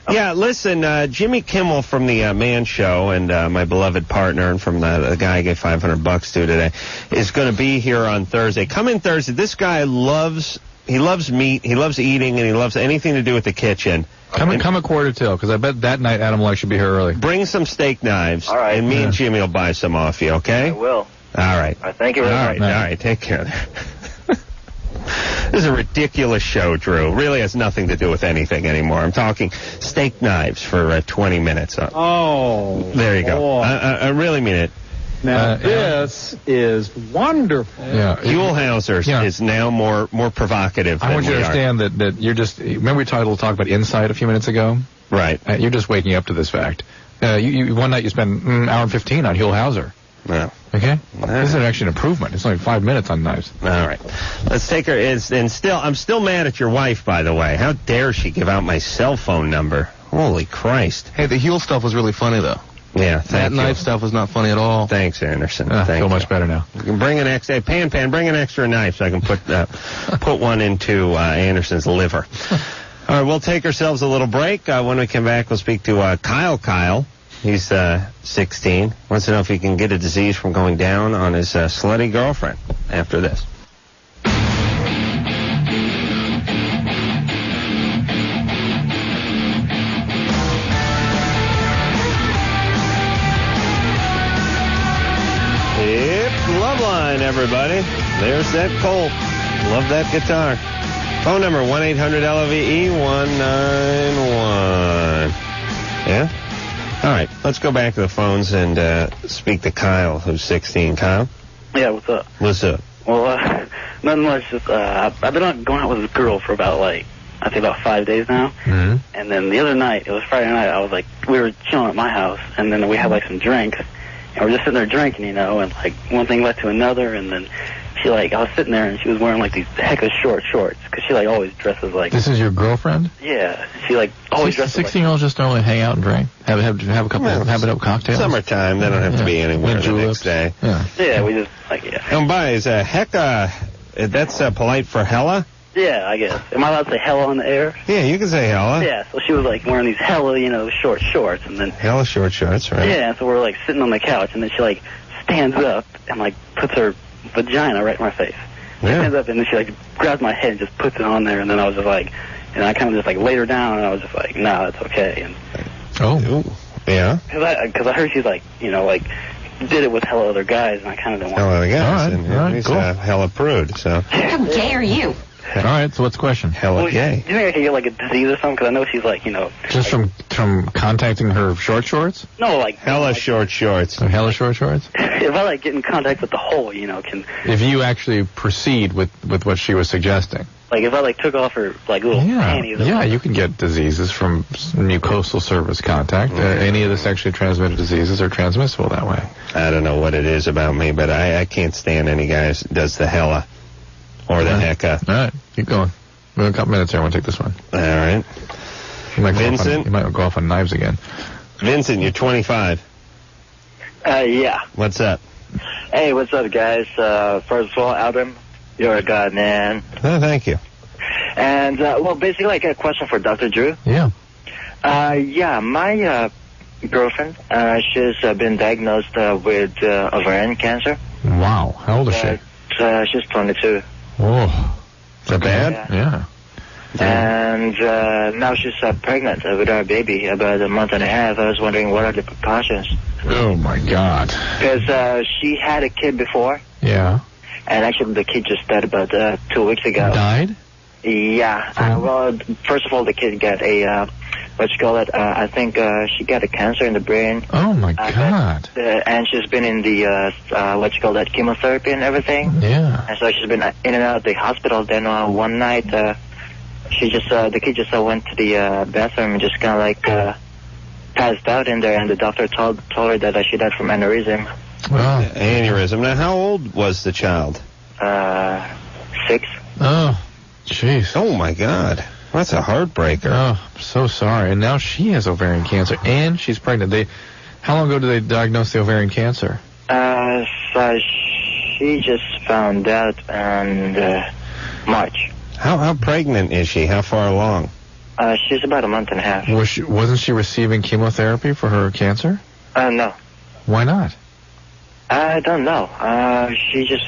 Yeah, listen, Jimmy Kimmel from the Man Show and my beloved partner, and from the guy I gave $500 to today, is going to be here on Thursday. Come in Thursday. This guy loves meat, he loves eating, and he loves anything to do with the kitchen. Come at 1:45, because I bet that night Adam Luck should be here early. Bring some steak knives, all right, and me and Jimmy will buy some off you, okay? I will. All right. Thank you very much. All right, take care. This is a ridiculous show, Drew. Really has nothing to do with anything anymore. I'm talking steak knives for 20 minutes. There you go. I really mean it. Now, this is wonderful. Yeah. Huelhauser is now more provocative than I want you to understand that you're just... Remember we talked about insight a few minutes ago? Right. You're just waking up to this fact. One night you spent an hour and 15 on Huelhauser. Yeah. Okay? This is actually an improvement. It's only 5 minutes on knives. All right. Let's take her... I'm still mad at your wife, by the way. How dare she give out my cell phone number? Holy Christ. Hey, the heel stuff was really funny, though. Yeah, thank you. That knife stuff was not funny at all. Thanks, Anderson. I feel much better now. You can bring an extra... Pan, bring an extra knife so I can put one into Anderson's liver. All right, we'll take ourselves a little break. When we come back, we'll speak to Kyle. He's 16. Wants to know if he can get a disease from going down on his slutty girlfriend after this. Loveline, everybody. There's that Colt. Love that guitar. Phone number 1-800-LOVE-191. Yeah? All right, let's go back to the phones and speak to Kyle, who's 16. Kyle? Yeah, what's up? What's up? Well, nothing much. Just I've been going out with this girl for about, I think about 5 days now. Mm-hmm. And then the other night, it was Friday night, I was we were chilling at my house, and then we had some drinks. And we're just sitting there drinking, and one thing led to another, and then I was sitting there, and she was wearing these hecka short shorts, because she always dresses This is your girlfriend? Yeah, she always dresses 16-year-olds just normally hang out and drink, have a couple of cocktails. Summertime, they don't have to be anywhere the next day. Yeah, we just And by is hecka, that's polite for hella? Yeah, I guess. Am I allowed to say hella on the air? Yeah, you can say hella. Yeah, so she was wearing these hella, short shorts, and then hella short shorts, right? Yeah, and so we're sitting on the couch, and then she stands up and puts her vagina right in my face. She stands up and then she grabs my head and just puts it on there, and then I was just and I kind of just laid her down, and I was just nah, that's okay. And yeah. Because I heard she's did it with hella other guys, and I kind of don't want. Hella other guys, All right, he's cool. Hella prude. So. How gay are you? All right, so what's the question? Hella gay. Do you think I could get a disease or something? Because I know she's Just from contacting her short shorts? No, hella short shorts. So hella short shorts? If I get in contact with the hole, can. If you actually proceed with what she was suggesting. If I took off her little panties. Yeah, you can get diseases from mucosal surface contact. Any of the sexually transmitted diseases are transmissible that way. I don't know what it is about me, but I can't stand any guy who does the hella. Or the hecka. All right, keep going. We have a couple minutes here. I want to take this one. All right. Vincent? You might go off on knives again. Vincent, you're 25. Yeah. What's up? Hey, what's up, guys? First of all, Adam, you're a god, man. Oh, thank you. And, basically, I got a question for Dr. Drew. Yeah. My girlfriend, she's been diagnosed with ovarian cancer. Wow. How old is she? She's 22. Oh. Is that bad? Yeah. And now she's pregnant with our baby, about a month and a half. I was wondering, what are the precautions? Oh, my God. Because she had a kid before. Yeah. And actually, the kid just died about 2 weeks ago. Died? Yeah. First of all, the kid got I think she got a cancer in the brain. Oh, my God. And she's been in the, chemotherapy and everything. Yeah. And so she's been in and out of the hospital. Then one night, the kid just went to the bathroom and just kind of passed out in there. And the doctor told her that she died from aneurysm. Well, aneurysm. Now, how old was the child? 6. Oh, jeez. Oh, my God. That's a heartbreaker. Oh, I'm so sorry. And now she has ovarian cancer, and she's pregnant. How long ago did they diagnose the ovarian cancer? So she just found out in March. How pregnant is she? How far along? She's about a month and a half. Wasn't she receiving chemotherapy for her cancer? No. Why not? I don't know. She just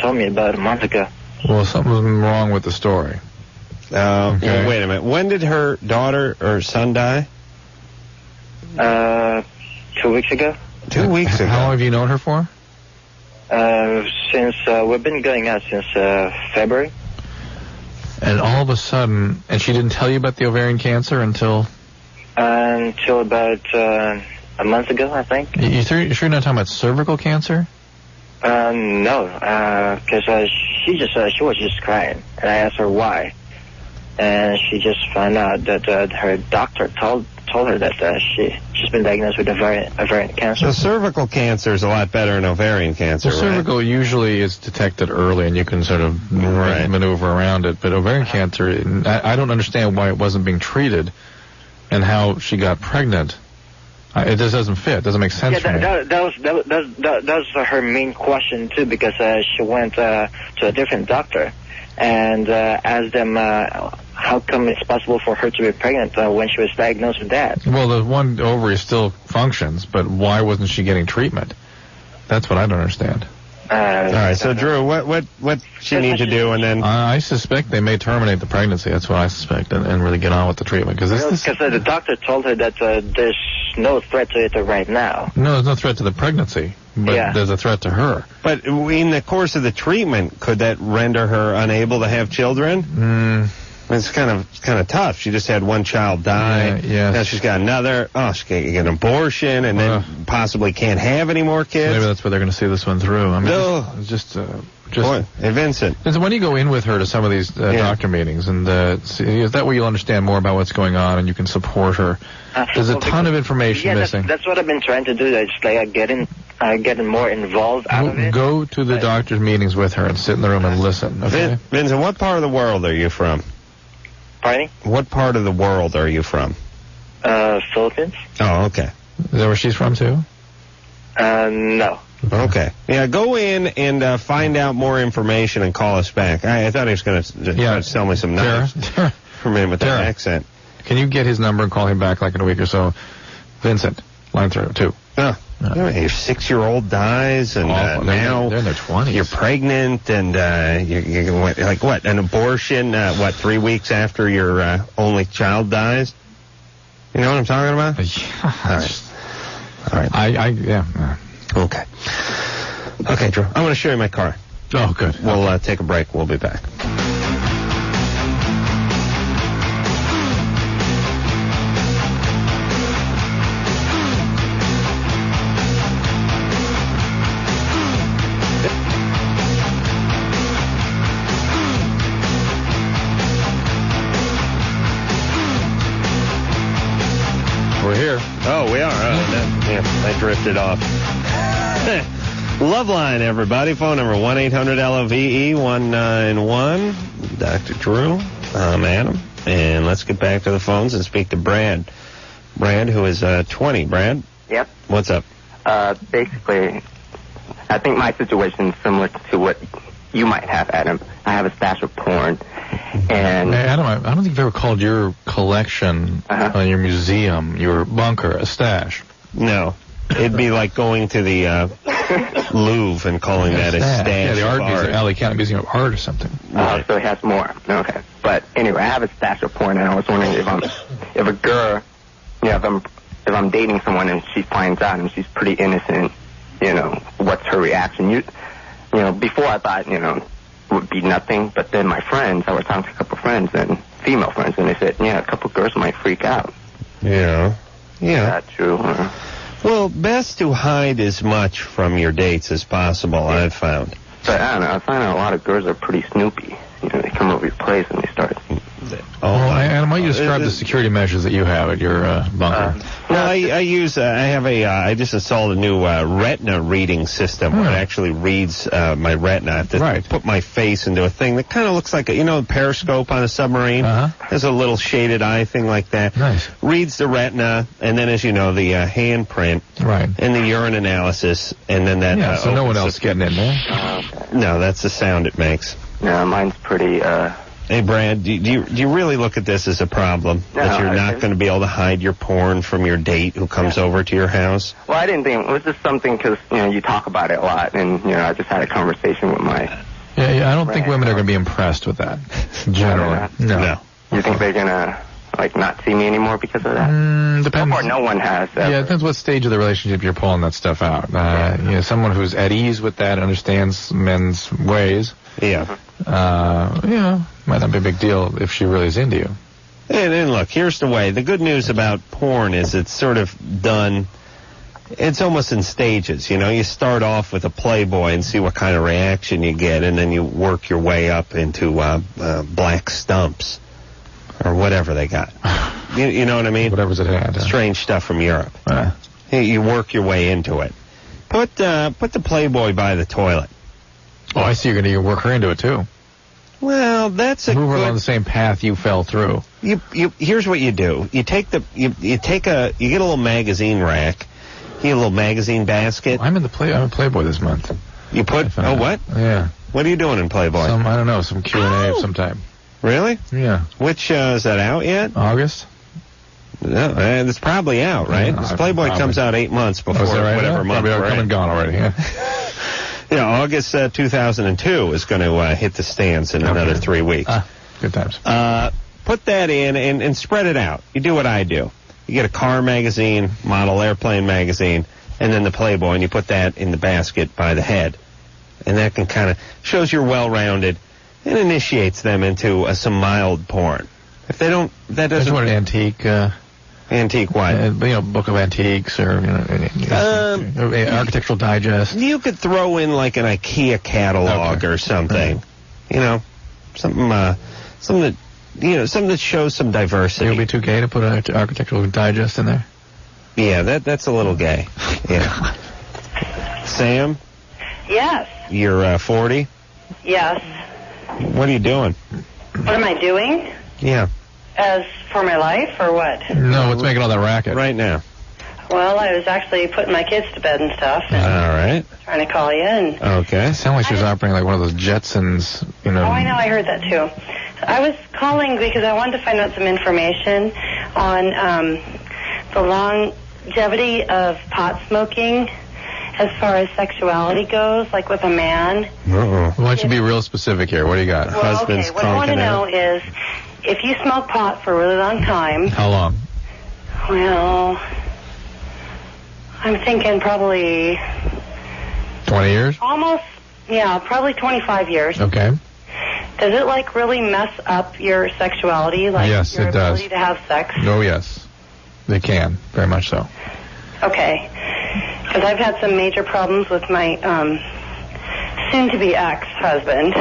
told me about a month ago. Well, something was wrong with the story. Okay. Well, wait a minute. When did her daughter or son die? 2 weeks ago. 2 weeks ago. How long have you known her for? Since we've been going out since February. And all of a sudden, and she didn't tell you about the ovarian cancer until? Until about a month ago, I think. You sure you're not talking about cervical cancer? No, because she was just crying, and I asked her why. And she just found out that her doctor told her that she's been diagnosed with ovarian cancer. So cervical cancer is a lot better than ovarian cancer, well, cervical usually is detected early, and you can sort of maneuver around it. But ovarian cancer, I don't understand why it wasn't being treated, and how she got pregnant. It just doesn't fit. It doesn't make sense for me. That was her main question too, because she went to a different doctor and asked them how come it's possible for her to be pregnant when she was diagnosed with that. Well, the one ovary still functions, but why wasn't she getting treatment? That's what I don't understand. All right, so Drew, what she need to do, and then I suspect they may terminate the pregnancy. That's what I suspect, and really get on with the treatment, because the doctor told her that there's no threat to it right now. No, there's no threat to the pregnancy, but there's a threat to her. But in the course of the treatment, could that render her unable to have children? It's kind of tough. She just had one child die. Now she's got another. Oh, she can get an abortion, and then possibly can't have any more kids. So maybe that's why they're going to see this one through. I mean, it's just boy, hey, Vincent. When you go in with her to some of these doctor meetings, and is that way you'll understand more about what's going on, and you can support her. There's a ton of information missing. That's what I've been trying to do. Just like getting more involved out of it. Go to the doctor's meetings with her and sit in the room and listen. Okay? Vincent, what part of the world are you from? Pardon? What part of the world are you from? Philippines. Oh, okay. Is that where she's from, too? No. Okay. Yeah, go in and find out more information and call us back. I thought he was going to try to sell me some knives for me with that accent. Can you get his number and call him back like in a week or so? Vincent, line 2. Your 6-year-old dies, and now they're in their 20s. You're pregnant, and you're like what? An abortion? 3 weeks after your only child dies? You know what I'm talking about? Yeah. All right. Okay. Okay, Drew. I'm going to show you my car. Oh, good. We'll take a break. We'll be back. We're here. Oh, we are. I drifted off. Loveline, everybody. Phone number 1-800-LOVE-191. Dr. Drew. I'm Adam. And let's get back to the phones and speak to Brad. Brad, who is 20. Brad? Yep. What's up? Basically, I think my situation is similar to what you might have, Adam. I have a stash of porn. And hey, Adam, I don't think you've ever called your collection, your museum, your bunker, a stash. No. It'd be like going to the Louvre and calling that a stash. Yeah, the art museum, LA County Museum of Art or something. So it has more. Okay. But anyway, I have a stash of porn, and I was wondering if a girl, if I'm dating someone and she finds out and she's pretty innocent, what's her reaction? Before I thought, would be nothing, but then my friends, I was talking to a couple of friends, and female friends, and they said, a couple of girls might freak out. Yeah. Is that true? Well, best to hide as much from your dates as possible, I've found. But I don't know, I find out a lot of girls are pretty snoopy. They come over your place and they start... Adam, why don't you describe the security measures that you have at your bunker? I just installed a new retina reading system where it actually reads my retina. I have to put my face into a thing that kind of looks like a periscope on a submarine. There's a little shaded eye thing like that. Nice. Reads the retina, and then, as you know, the handprint. Right. And the urine analysis, and then that... so no one else getting in there? No, that's the sound it makes. No, mine's pretty... Hey, Brad, do you really look at this as a problem? That you're not going to be able to hide your porn from your date who comes over to your house? Well, I didn't think... It was just something because, you talk about it a lot, and, I just had a conversation with my... Yeah, I don't think women are going to be impressed with that, generally. No. You think they're going to, not see me anymore because of that? Depends. Or no one has. Ever. Yeah, it depends what stage of the relationship you're pulling that stuff out. Someone who's at ease with that, understands men's ways. Yeah. Might not be a big deal if she really is into you. And look, here's the way. The good news about porn is it's sort of done, it's almost in stages. You start off with a Playboy and see what kind of reaction you get, and then you work your way up into black stumps or whatever they got. You know what I mean? Whatever's it had. Strange stuff from Europe. You work your way into it. Put the Playboy by the toilet. Oh, I see. You're going to work her into it, too. Well, that's a move her on the same path you fell through. Here's what you do. You get a little magazine rack. You get a little magazine basket. I'm in Playboy this month. You put... what? Yeah. What are you doing in Playboy? I don't know, some Q&A of some type. Really? Yeah. Which, is that out yet? August. No, it's probably out, right? This Playboy comes out 8 months before whatever month we're come and gone already, yeah. August 2002 is going to hit the stands in another 3 weeks. Good times. Put that in and spread it out. You do what I do. you get a car magazine, model airplane magazine, and then the Playboy, and you put that in the basket by the head. And that can kind of shows you're well-rounded and initiates them into some mild porn. If they don't, that doesn't... What an antique... Antique what? Book of Antiques or Architectural Digest. You could throw in like an IKEA catalog or something. Something that shows some diversity. It would be too gay to put an Architectural Digest in there? Yeah, that's a little gay. Yeah. Sam? Yes. You're 40? Yes. What are you doing? What am I doing? Yeah. As for my life, or what? No, what's making all that racket? Right now. Well, I was actually putting my kids to bed and stuff. And all right. Trying to call you. And okay. It sounded like she was operating like one of those Jetsons, Oh, I know. I heard that, too. I was calling because I wanted to find out some information on the longevity of pot smoking as far as sexuality goes, like with a man. Uh-oh. Why don't you be real specific here? What do you got? Well, okay. What I want to know is, if you smoke pot for a really long time... How long? Well, I'm thinking probably... 20 years? Almost, yeah, probably 25 years. Okay. Does it, like, really mess up your sexuality? Like, yes, your it does. ability to have sex? Oh, yes. They can. Very much so. Okay. Because I've had some major problems with my soon-to-be ex-husband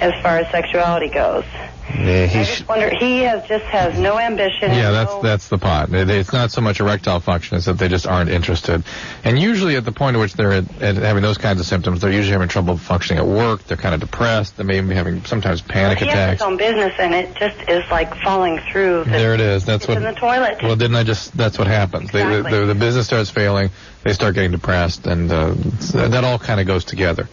as far as sexuality goes. Yeah, I just wonder, he has no ambition. Yeah, that's the pot. It's not so much erectile function, it's that they just aren't interested. And usually at the point at which they're at having those kinds of symptoms, they're usually having trouble functioning at work, they're kind of depressed, they may be having sometimes panic attacks. He has his own business, and it just is like falling through. There it is. That's what. In the toilet. Well, that's what happens. Exactly. The business starts failing, they start getting depressed, and that all kind of goes together.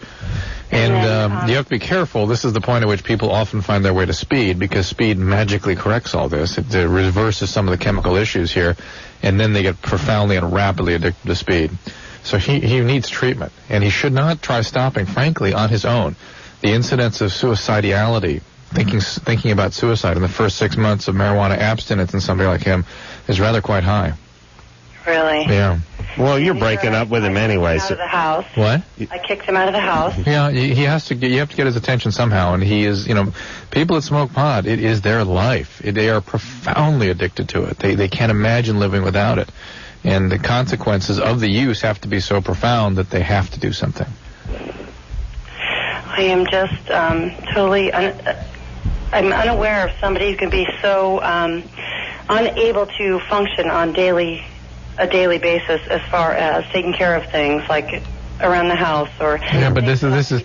And you have to be careful. This is the point at which people often find their way to speed, because speed magically corrects all this. It reverses some of the chemical issues here, and then they get profoundly and rapidly addicted to speed. So he needs treatment, and he should not try stopping, frankly, on his own. The incidence of suicidality, thinking about suicide in the first 6 months of marijuana abstinence in somebody like him is rather quite high. Really? Yeah. Well, you're breaking up with him anyway. Out of the house. What? I kicked him out of the house. Yeah, you have to get his attention somehow, and he is, people that smoke pot, it is their life. They are profoundly addicted to it. They can't imagine living without it. And the consequences of the use have to be so profound that they have to do something. I am just totally I'm unaware of somebody who can be so unable to function on a daily basis as far as taking care of things like around the house or but this is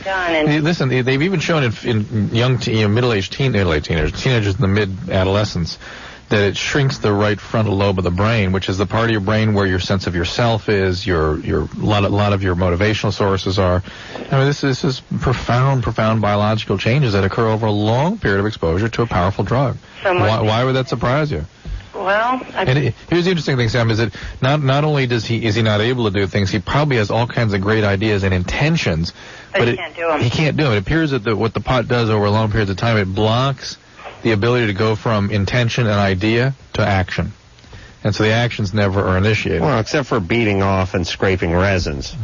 listen, they've even shown in young middle-aged teenagers in the mid-adolescents that it shrinks the right frontal lobe of the brain, which is the part of your brain where your sense of yourself is, your lot of your motivational sources are. I mean, this is profound biological changes that occur over a long period of exposure to a powerful drug. Why would that surprise you? Well, here's the interesting thing, Sam, is that not only is he not able to do things, he probably has all kinds of great ideas and intentions, but he can't do them. He can't do them. It appears that what the pot does over long periods of time, it blocks the ability to go from intention and idea to action. And so the actions never are initiated. Well, except for beating off and scraping resins.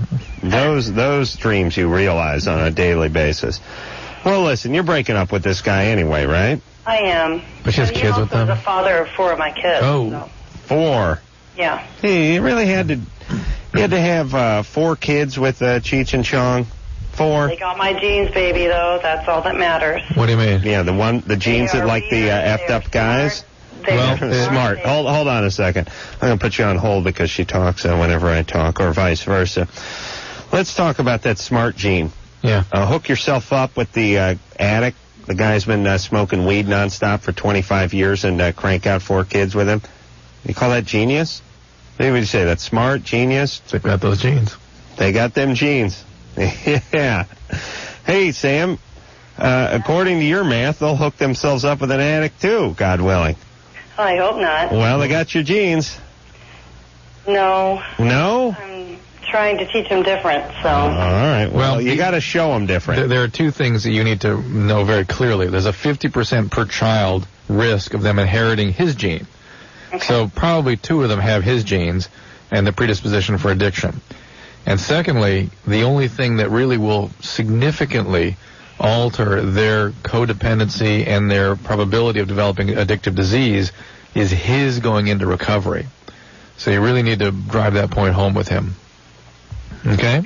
Those dreams you realize on a daily basis. Well, listen, you're breaking up with this guy anyway, right? I am. But she has kids with them? I'm the father of 4 of my kids. Oh, so. 4. Yeah. Hey, you really had to have 4 kids with Cheech and Chong? 4. They got my genes, baby, though. That's all that matters. What do you mean? Yeah, the genes that like the effed up guys? Well, smart. Hold on a second. I'm going to put you on hold because she talks whenever I talk, or vice versa. Let's talk about that smart gene. Yeah. Hook yourself up with the addict. The guy's been smoking weed nonstop for 25 years and crank out 4 kids with him. You call that genius? What would you say? That's smart, genius? They got those genes. They got them genes. Yeah. Hey, Sam, according to your math, they'll hook themselves up with an addict too, God willing. I hope not. Well, they got your genes. No. No? I'm trying to teach them different, so. All right. Well, you got to show them different. There are 2 things that you need to know very clearly. There's a 50% per child risk of them inheriting his gene. So probably 2 of them have his genes and the predisposition for addiction. And secondly, the only thing that really will significantly alter their codependency and their probability of developing addictive disease is his going into recovery. So you really need to drive that point home with him. Okay?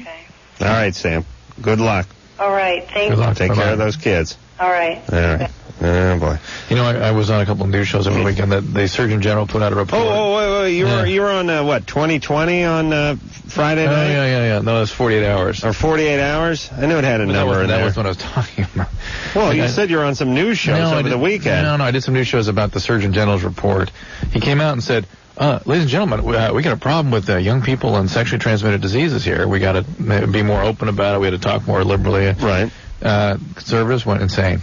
All right, Sam. Good luck. All right. Thank Good you. luck. Take care of those kids. All right. All right. Oh, boy. You know, I was on a couple of news shows over the weekend that the Surgeon General put out a report. Wait. You were on, 2020 on Friday night? Yeah. No, it was 48 hours. Or 48 hours? I knew it had a number in there. That was what I was talking about. Well, you said you were on some news shows over the weekend. No, I did some news shows about the Surgeon General's report. He came out and said, ladies and gentlemen, we got a problem with young people and sexually transmitted diseases here. We got to be more open about it. We had to talk more liberally. Right. Conservatives went insane.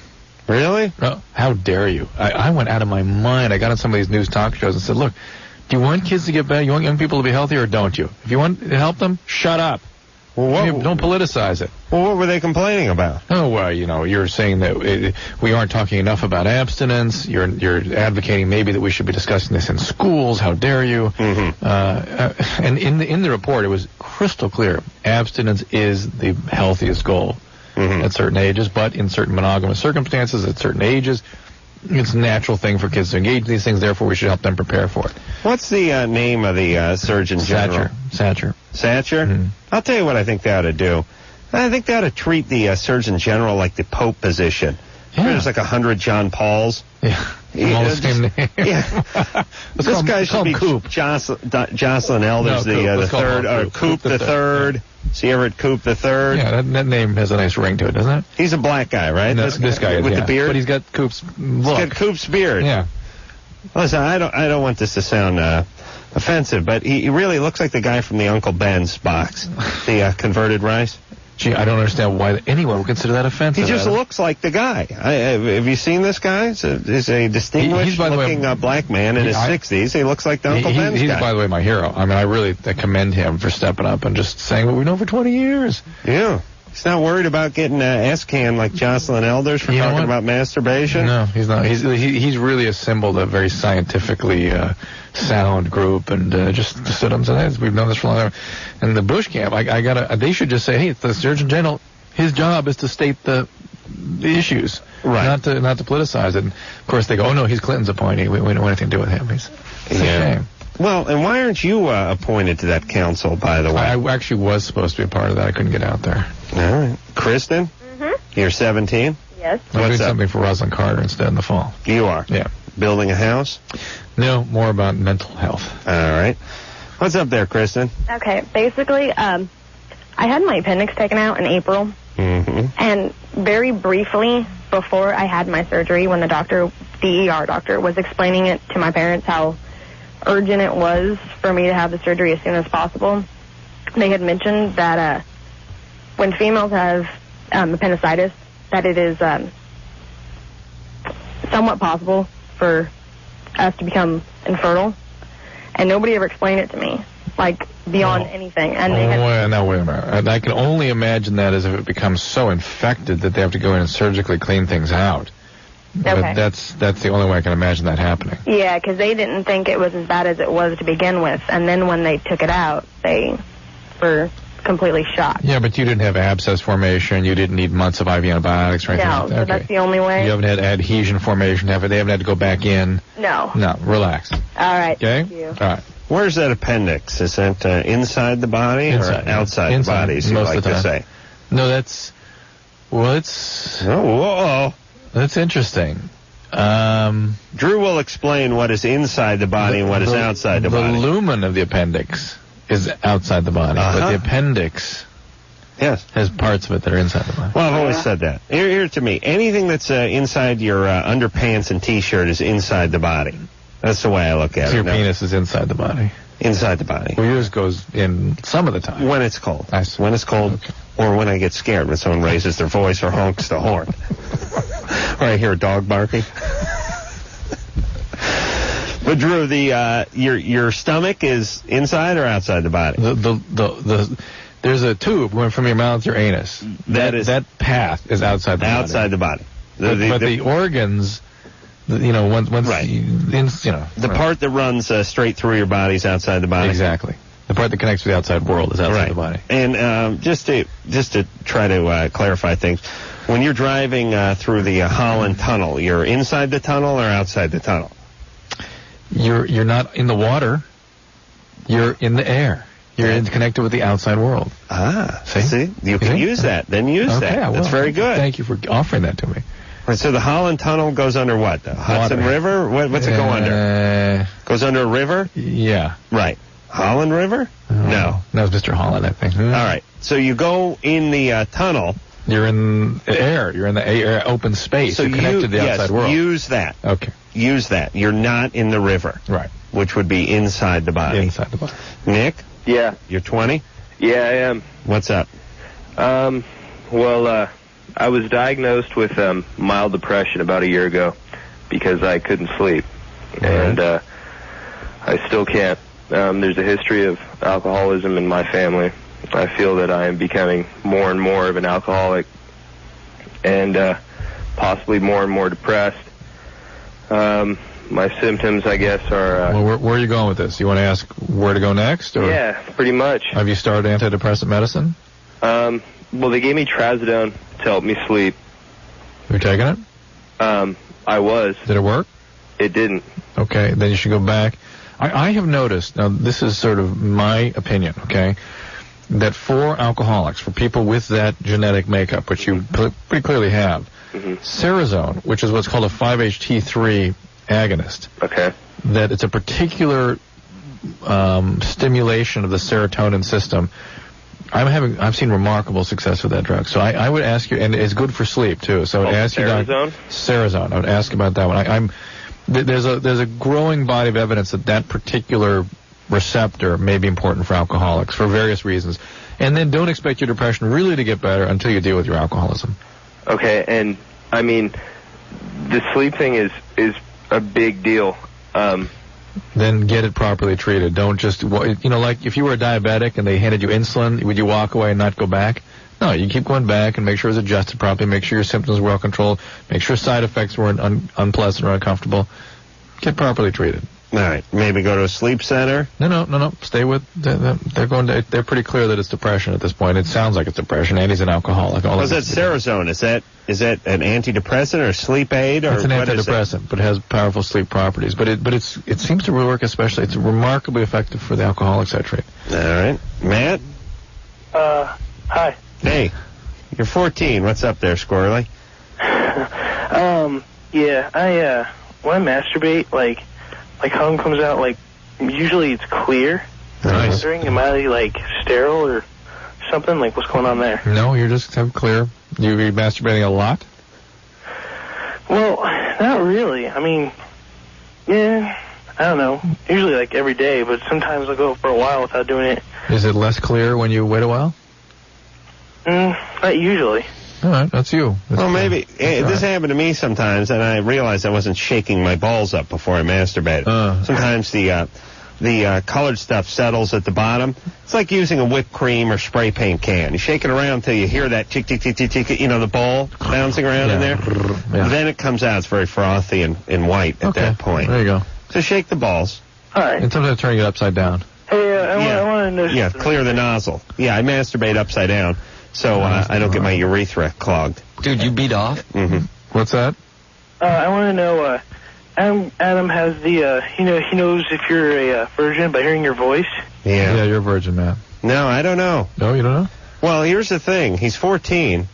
Really? Oh, how dare you? I went out of my mind. I got on some of these news talk shows and said, look, do you want kids to get better? You want young people to be healthier or don't you? If you want to help them, shut up. Well, don't politicize it. Well, what were they complaining about? Oh, well, you're saying that we aren't talking enough about abstinence. You're advocating maybe that we should be discussing this in schools. How dare you? Mm-hmm. And in the report, it was crystal clear. Abstinence is the healthiest goal at certain ages, but in certain monogamous circumstances, at certain ages, it's a natural thing for kids to engage in these things. Therefore, we should help them prepare for it. What's the name of the Surgeon General? Satcher. Mm-hmm. I'll tell you what I think they ought to do. I think they ought to treat the Surgeon General like the Pope position. Yeah. There's like 100 John Pauls. Yeah. All the same name. Yeah. This guy should be Jocelyn Elders, the third, or Coop the third. See Everett Coop the third? Yeah, that name has a nice ring to it, doesn't it? He's a black guy, right? No, this guy is, with the beard. But he's got Coop's look. He's got Coop's beard. Yeah. Listen, I don't want this to sound offensive, but he really looks like the guy from the Uncle Ben's box, the converted rice. Gee, I don't understand why anyone would consider that offensive. He just looks like the guy. Have you seen this guy? He's a distinguished-looking black man in his 60s. He looks like the Uncle Ben's guy. He's, by the way, my hero. I mean, I really commend him for stepping up and just saying what we've known for 20 years. Yeah. He's not worried about getting S-can like Jocelyn Elders for talking about masturbation. No, he's not. He's really assembled a very scientifically sound group and just stood up and said, hey, we've known this for a long time. And the Bush camp, they should just say, hey, the Surgeon General, his job is to state the issues, right? Not to politicize it. And of course, they go, oh no, he's Clinton's appointee. We don't want anything to do with him. It's a shame. Well, and why aren't you appointed to that council, by the way? I actually was supposed to be a part of that. I couldn't get out there. All right. Kristen? Mm-hmm. You're 17? Yes. I'm doing something for Rosalind Carter instead in the fall. You are? Yeah. Building a house? No, more about mental health. All right. What's up there, Kristen? Okay. Basically, I had my appendix taken out in April. Mm-hmm. And very briefly, before I had my surgery, when the ER doctor, was explaining it to my parents how urgent it was for me to have the surgery as soon as possible, they had mentioned that when females have appendicitis, that it is somewhat possible for us to become infertile. And nobody ever explained it to me, like, beyond anything. And they had... Now, wait a minute. I can only imagine that as if it becomes so infected that they have to go in and surgically clean things out. Okay. But that's the only way I can imagine that happening. Yeah, because they didn't think it was as bad as it was to begin with. And then when they took it out, they were completely shocked. Yeah, but you didn't have abscess formation. You didn't need months of IV antibiotics or anything like that. No, so that's the only way. You haven't had adhesion formation. They haven't had to go back in. No. No, relax. All right, okay? Thank you. All right. Where's that appendix? Is that inside the body inside, or outside the body, as you like to say? No, it's... Oh, whoa. That's interesting. Drew will explain what is inside the body and what is outside the body. The lumen of the appendix is outside the body, but the appendix has parts of it that are inside the body. Well, I've always said that. Here to me, anything that's inside your underpants and T-shirt is inside the body. That's the way I look at it. So your penis is inside the body? Inside the body. Well, yours goes in some of the time. When it's cold. When it's cold, or when I get scared, when someone raises their voice or honks the horn. Or I hear a dog barking. But Drew, your stomach is inside or outside the body? There's a tube going from your mouth to your anus. That path is outside the body. Outside the body. But the organs Once right. The part that runs straight through your body is outside the body. Exactly. The part that connects to the outside world is outside the body. And just to try to clarify things, when you're driving through the Holland Tunnel, you're inside the tunnel or outside the tunnel? You're not in the water. You're in the air. You're connected with the outside world. See? You can use that. Then use that. That's very good. Thank you for offering that to me. Right, so the Holland Tunnel goes under what? The Hudson River? What's it go under? Goes under a river? Yeah. Right. Holland River? No. That was Mr. Holland, I think. All right. So you go in the tunnel. You're in the air. You're in the air, open space. So you're connected to the outside world. Use that. Okay. Use that. You're not in the river. Right. Which would be inside the body. Inside the body. Nick? Yeah. You're 20? Yeah, I am. What's up? Well, I was diagnosed with mild depression about a year ago because I couldn't sleep. And I still can't. There's a history of alcoholism in my family. I feel that I am becoming more and more of an alcoholic and possibly more and more depressed. My symptoms, I guess, are... well, where are you going with this? You want to ask where to go next? Or yeah, pretty much. Have you started antidepressant medicine? Well, they gave me trazodone to help me sleep. You're taking it? I was. Did it work? It didn't. Okay, then you should go back. I have noticed, now this is sort of my opinion, okay, that for alcoholics, for people with that genetic makeup, which you pretty clearly have, Serotonin, which is what's called a 5-HT3 agonist, that it's a particular stimulation of the serotonin system. I've seen remarkable success with that drug. So I would ask you, and it's good for sleep too. So I would ask you about Serotonin. I would ask about that one. There's a growing body of evidence that particular receptor may be important for alcoholics for various reasons. And then don't expect your depression really to get better until you deal with your alcoholism. Okay, and I mean, the sleep thing is a big deal. Then get it properly treated. Don't just, like if you were a diabetic and they handed you insulin, would you walk away and not go back? No, you keep going back and make sure it's adjusted properly, make sure your symptoms were well controlled, make sure side effects weren't unpleasant or uncomfortable. Get properly treated. All right. Maybe go to a sleep center? No. Stay with them. They're pretty clear that it's depression at this point. It sounds like it's depression, and he's an alcoholic. Is that Serotonin? Is that an antidepressant or a sleep aid? Or it's an antidepressant, but it has powerful sleep properties. But it seems to work especially. It's remarkably effective for the alcoholics I treat. All right. Matt? Hi. Hey. You're 14. What's up there, Squirrely? Yeah, when I masturbate, like cum comes out, usually it's clear. Nice. I'm wondering, am I, sterile or something? What's going on there? No, you're just clear. You be masturbating a lot? Well, not really. I mean, yeah, I don't know. Usually, every day, but sometimes I'll go for a while without doing it. Is it less clear when you wait a while? Not usually. All right, that's you. Maybe. This happened to me sometimes, and I realized I wasn't shaking my balls up before I masturbated. Sometimes the colored stuff settles at the bottom. It's like using a whipped cream or spray paint can. You shake it around until you hear that tick, tick, tick, tick, tick, the ball bouncing around in there. Yeah. Then it comes out. It's very frothy and white at that point. There you go. So shake the balls. All right. And sometimes turning it upside down. Hey, I want to know... Yeah, clear the nozzle. Yeah, I masturbate upside down. So I don't get my urethra clogged. Dude, you beat off? Mm-hmm. What's that? I want to know, Adam has the, he knows if you're a virgin by hearing your voice. Yeah. Yeah, you're a virgin, man. No, I don't know. No, you don't know? Well, here's the thing. He's 14.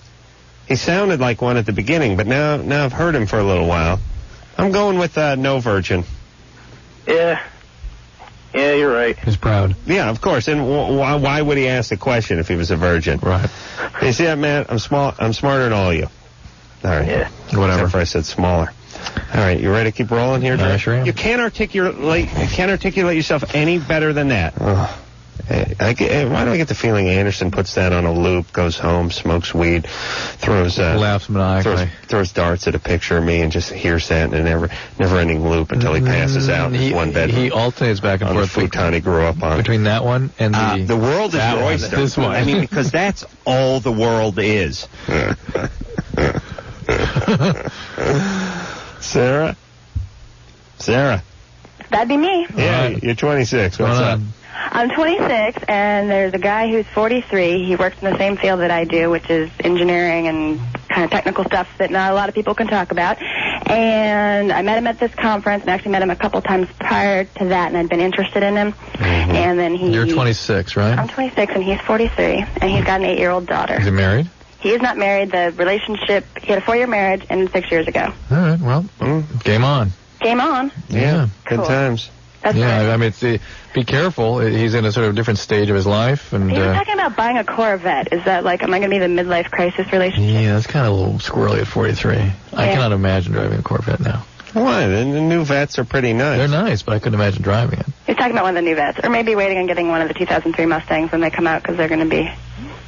He sounded like one at the beginning, but now I've heard him for a little while. I'm going with no virgin. Yeah. Yeah, you're right. He's proud. Yeah, of course. And why would he ask the question if he was a virgin? Right. You see that, man? I'm smarter than all of you. All right. Yeah. Whatever. Except for I said smaller. All right. You ready to keep rolling here, Drew? Sure am. You can't articulate yourself any better than that. Why do I get the feeling Anderson puts that on a loop, goes home, smokes weed, laughs maniacally, throws darts at a picture of me, and just hears that in a never-ending loop until he passes out in his one bedroom. He alternates back and forth. On the futon he grew up on. Between that one and the world is your oyster. This one. I mean, because that's all the world is. Sarah? Sarah. That'd be me. Yeah, you're 26. What's up? I'm 26, and there's a guy who's 43. He works in the same field that I do, which is engineering and kind of technical stuff that not a lot of people can talk about. And I met him at this conference, and actually met him a couple times prior to that, and I'd been interested in him. Mm-hmm. And then You're 26, right? I'm 26, and he's 43, and he's got an 8-year-old daughter. Is he married? He is not married. The relationship, he had a 4-year marriage, ended 6 years ago. All right, well, game on. Game on. Yeah, good Cool. times. That's yeah, right. I mean, be careful. He's in a sort of different stage of his life. And He was talking about buying a Corvette. Is that like, am I going to be the midlife crisis relationship? yeah, that's kind of a little squirrely at 43. I cannot imagine driving a Corvette now. Why? The new Vets are pretty nice. They're nice, but I couldn't imagine driving it. He's talking about one of the new Vets, or maybe waiting on getting one of the 2003 Mustangs when they come out because they're going to be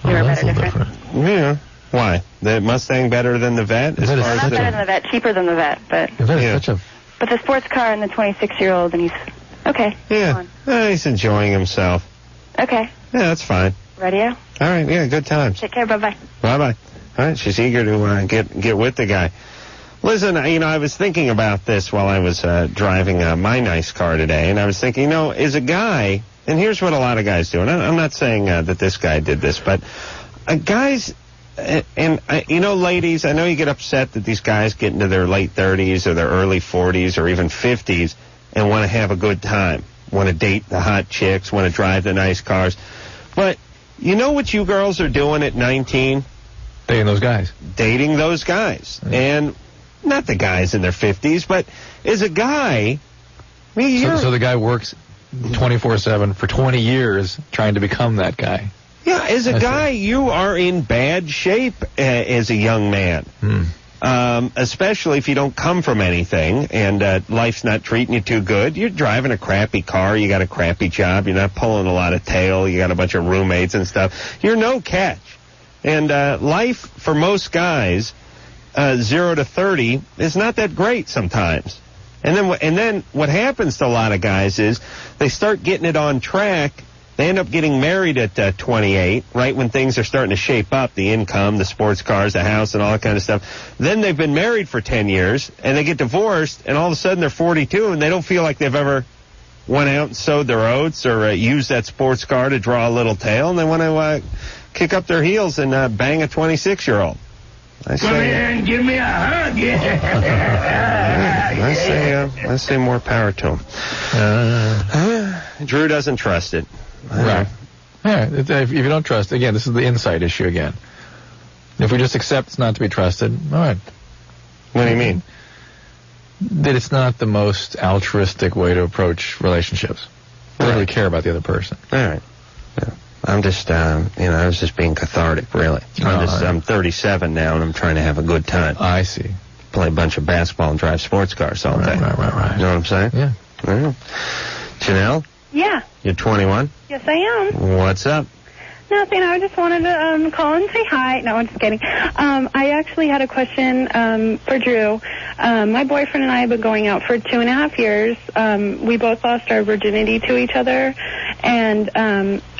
newer, better, different. Yeah. Why? The Mustang better than the Vet? Not better than the Vet, cheaper than the Vet, but but the sports car and the 26-year-old, and he's okay. Yeah. He's enjoying himself. Okay. Yeah, that's fine. Radio. All right. Yeah, good times. Take care. Bye bye. Bye bye. All right. She's eager to get with the guy. Listen, I was thinking about this while I was driving my nice car today, and I was thinking, as a guy, and here's what a lot of guys do, and I'm not saying that this guy did this, but guys, and ladies, I know you get upset that these guys get into their late 30s or their early 40s or even 50s and want to have a good time, want to date the hot chicks, want to drive the nice cars, but you know what you girls are doing at 19? Dating those guys. Dating those guys. And not the guys in their 50s, but as a guy, so the guy works 24/7 for 20 years trying to become that guy. Yeah, as a guy, you are in bad shape as a young man. Especially if you don't come from anything and life's not treating you too good. You're driving a crappy car, you got a crappy job, you're not pulling a lot of tail, you got a bunch of roommates and stuff. You're no catch. And life for most guys, 0 to 30, is not that great sometimes. And then what happens to a lot of guys is they start getting it on track. They end up getting married at 28, right when things are starting to shape up, the income, the sports cars, the house, and all that kind of stuff. Then they've been married for 10 years, and they get divorced, and all of a sudden they're 42, and they don't feel like they've ever went out and sowed their oats or used that sports car to draw a little tail, and they want to kick up their heels and bang a 26-year-old. Come here and give me a hug. I say more power to him. Drew doesn't trust it. Right. Yeah, if you don't trust, again, this is the insight issue again. If we just accept it's not to be trusted, all right. What do you mean? That it's not the most altruistic way to approach relationships. They don't really care about the other person. All right. Yeah. I'm just, I was just being cathartic, really. I'm 37 now, and I'm trying to have a good time. I see. Play a bunch of basketball and drive sports cars all day. Right. You know what I'm saying? Yeah. Janelle? Yeah. You're 21? Yes, I am. What's up? Nothing. I just wanted to call and say hi. No, I'm just kidding. I actually had a question for Drew. My boyfriend and I have been going out for 2.5 years. We both lost our virginity to each other. And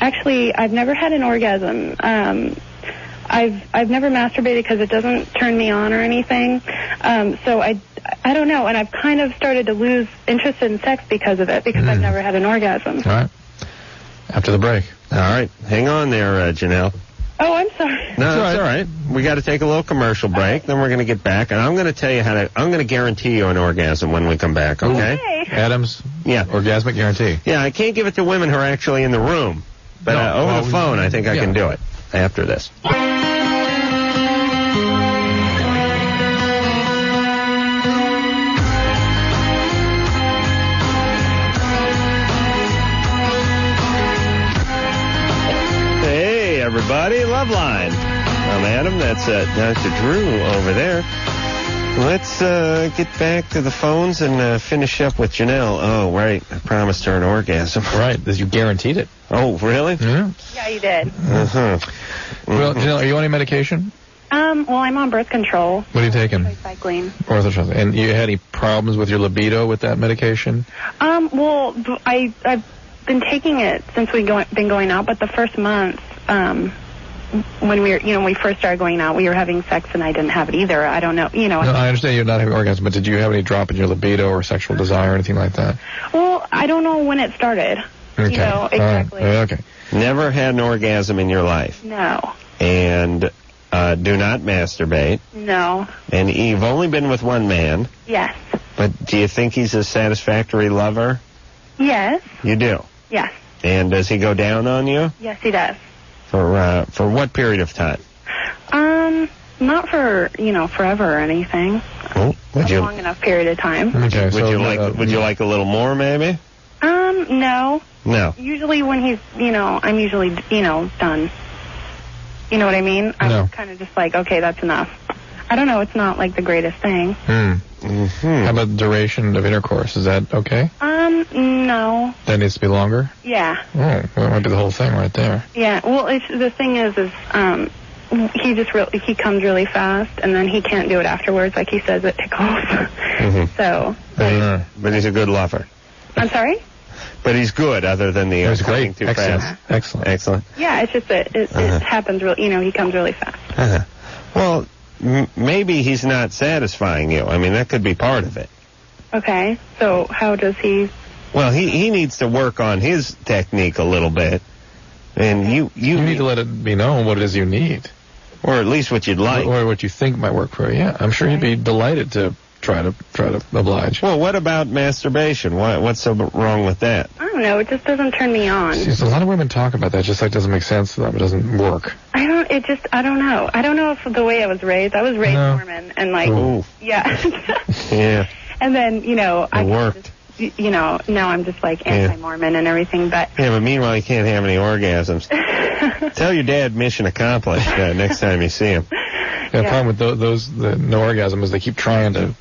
actually, I've never had an orgasm. I've never masturbated because it doesn't turn me on or anything. So I don't know. And I've kind of started to lose interest in sex because of it, because I've never had an orgasm. All right. After the break. All right. Hang on there, Janelle. Oh, I'm sorry. No, it's all right. We got to take a little commercial break, then we're going to get back, and I'm going to tell you I'm going to guarantee you an orgasm when we come back, okay? Adams? Yeah. Orgasmic guarantee. Yeah, I can't give it to women who are actually in the room, but over the phone, I think I can do it after this. Everybody, Loveline. I'm Adam. That's Dr. Drew over there. Let's get back to the phones and finish up with Janelle. Oh, right. I promised her an orgasm. Right. You guaranteed it. Oh, really? Yeah. Yeah, you did. Uh-huh. Well, Janelle, are you on any medication? Well, I'm on birth control. What are you taking? Cycling. Orthotropic. And you had any problems with your libido with that medication? Well, I've been taking it since we've been going out, but the first month when we first started going out, we were having sex and I didn't have it either. I don't know, No, I understand you're not having orgasm, but did you have any drop in your libido or sexual desire or anything like that? Well, I don't know when it started. Okay. You know, exactly. Okay. Never had an orgasm in your life. No. And do not masturbate. No. And you've only been with one man. Yes. But do you think he's a satisfactory lover? Yes. You do? Yes. And does he go down on you? Yes, he does. For what period of time? Not for, forever or anything. Oh, A long enough period of time. Okay. Would you like a little more, maybe? No. No. Usually when he's, I'm usually, done. You know what I mean? I'm kind of just like, okay, that's enough. I don't know. It's not like the greatest thing. Mm-hmm. How about the duration of intercourse? Is that okay? No. That needs to be longer? Yeah. Oh, well, that might be the whole thing right there. Yeah. Well, the thing is, he comes really fast, and then he can't do it afterwards. Like he says, it tickles. Mm-hmm. So. But he's a good lover. I'm sorry? But he's good, other than the coming too fast. Excellent. Yeah. It's just that it happens he comes really fast. Well, maybe he's not satisfying you. I mean, that could be part of it. Okay. So how does he? Well, he needs to work on his technique a little bit. And you need to let it be known what it is you need. Or at least what you'd like. Or what you think might work for you. Yeah. I'm sure he'd be delighted to try to oblige. Well, what about masturbation? What's so wrong with that? I don't know. It just doesn't turn me on. See, a lot of women talk about that. Just like doesn't make sense to them. It doesn't work. I don't know. I don't know if the way I was raised. I was raised Mormon, and like, yeah. Yeah. And then, it worked. Now I'm just like anti-Mormon and everything, but. Yeah, but meanwhile, you can't have any orgasms. Tell your dad mission accomplished next time you see him. Yeah, the problem with those no orgasm is they keep trying to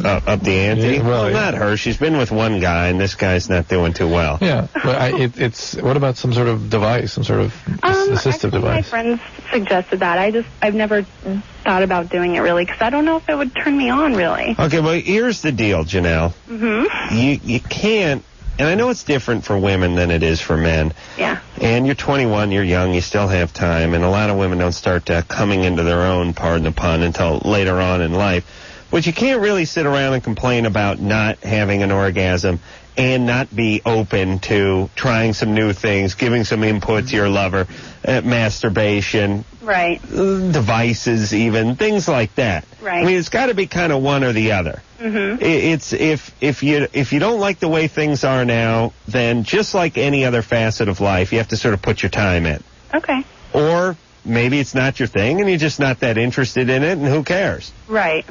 up the ante. Yeah, well, not her. She's been with one guy, and this guy's not doing too well. Yeah, but it's what about some sort of device, some sort of assistive device? My friends suggested that. I've never thought about doing it really because I don't know if it would turn me on really. Okay, well here's the deal, Janelle. Mm-hmm. You can't. And I know it's different for women than it is for men. Yeah. And you're 21, you're young, you still have time, and a lot of women don't start coming into their own, pardon the pun, until later on in life. But you can't really sit around and complain about not having an orgasm and not be open to trying some new things, giving some input to your lover, masturbation, right? Devices, even things like that. Right. I mean, it's got to be kind of one or the other. Mm-hmm. It's if you don't like the way things are now, then just like any other facet of life, you have to sort of put your time in. Okay. Or maybe it's not your thing, and you're just not that interested in it, and who cares? Right.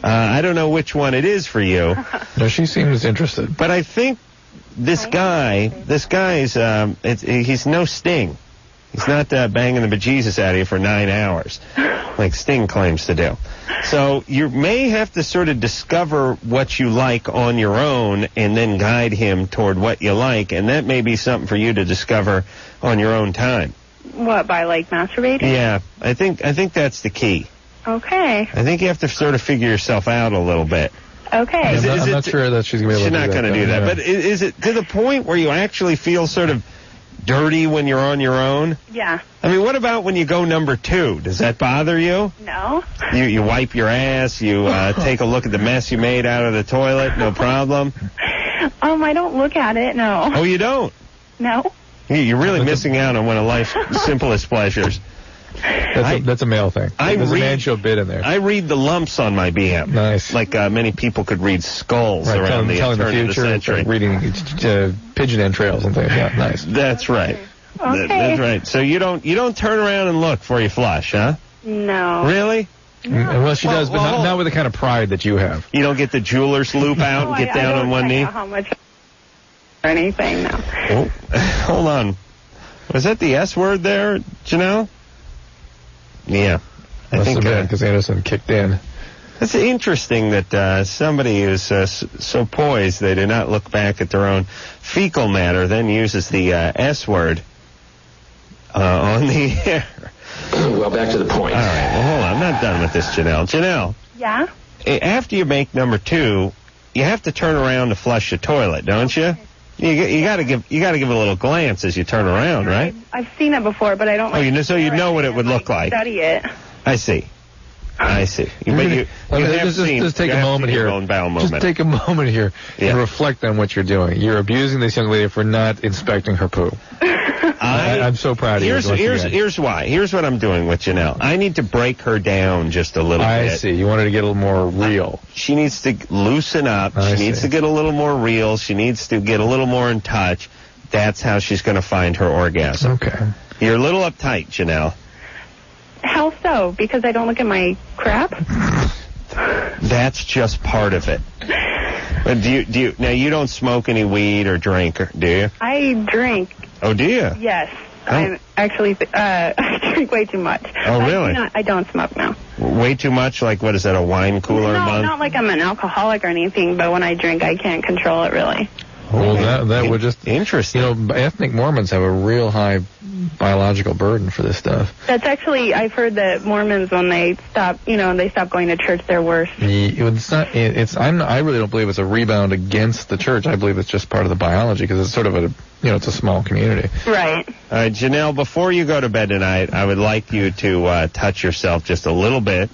I don't know which one it is for you. No, she seems interested. But I think this guy's he's no Sting. He's not banging the bejesus out of you for 9 hours, like Sting claims to do. So you may have to sort of discover what you like on your own and then guide him toward what you like, and that may be something for you to discover on your own time. What, by like masturbating? Yeah, I think that's the key. Okay. I think you have to sort of figure yourself out a little bit. Okay. I'm not sure that she's going to be able to do that. She's not going to do that. But is it to the point where you actually feel sort of dirty when you're on your own? Yeah. I mean, what about when you go number 2? Does that bother you? No. You wipe your ass, you take a look at the mess you made out of the toilet, no problem? I don't look at it, no. Oh, you don't? No. You're really missing out on one of life's simplest pleasures. That's a male thing. There's a man show bit in there. I read the lumps on my BM. Nice. Like many people could read skulls around the turn of the century. Reading pigeon entrails and things. Yeah, nice. That's right. Okay. That's right. So you don't turn around and look before you flush, huh? No. Really? No. Well, she does, but not with the kind of pride that you have. You don't get the jeweler's loop out and get down on one knee? I don't know how much or anything, no. Oh, hold on. Was that the S word there, Janelle? Yeah. I think because Anderson kicked in. It's interesting that somebody who's so poised they do not look back at their own fecal matter, then uses the S word on the air. Well, back to the point. All right, well, hold on. I'm not done with this, Janelle. Janelle. Yeah? After you make number 2, you have to turn around to flush the toilet, don't you? You got to give it a little glance as you turn around, right? I've seen it before, but I don't. So you know what it would look like. Study it. I see. Just take a moment here. Just take a moment here and reflect on what you're doing. You're abusing this young lady for not inspecting her poo. I'm so proud of you. Here's why. Here's what I'm doing with Janelle. I need to break her down just a little bit. I see. You want her to get a little more real. She needs to loosen up. She needs to get a little more real. She needs to get a little more in touch. That's how she's going to find her orgasm. Okay. You're a little uptight, Janelle. How so? Because I don't look at my crap? That's just part of it. But do you now you don't smoke any weed or drink, do you? I drink. Oh, do you? Yes. I'm actually I drink way too much. Oh, really? I don't smoke now. Way too much? Like, what is that, a wine cooler a month? Not like I'm an alcoholic or anything, but when I drink, I can't control it, really. Well, that would just... Interesting. Ethnic Mormons have a real high biological burden for this stuff. That's actually, I've heard that Mormons, when they stop, they stop going to church, they're worse. I really don't believe it's a rebound against the church. I believe it's just part of the biology, because it's sort of it's a small community. Right. All right, Janelle, before you go to bed tonight, I would like you to touch yourself just a little bit.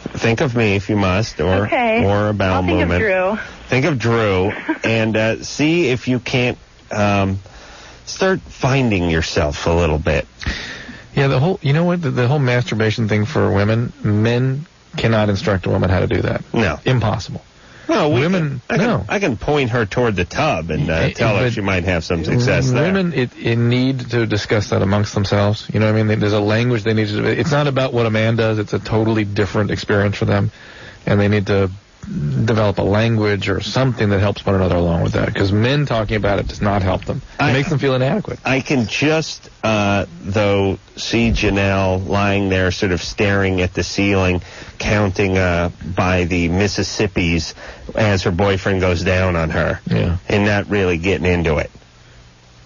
Think of me if you must, or a bowel movement. Think of Drew, and see if you can't start finding yourself a little bit. Yeah, the whole masturbation thing for women, men cannot instruct a woman how to do that. No. Impossible. No, I can point her toward the tub and tell her she might have some success there. Women need to discuss that amongst themselves. You know what I mean? There's a language they need to... It's not about what a man does. It's a totally different experience for them. And they need to develop a language or something that helps one another along with that. Because men talking about it does not help them. It makes them feel inadequate. I can just, though, see Janelle lying there sort of staring at the ceiling, counting by the Mississippis as her boyfriend goes down on her. Yeah. And not really getting into it.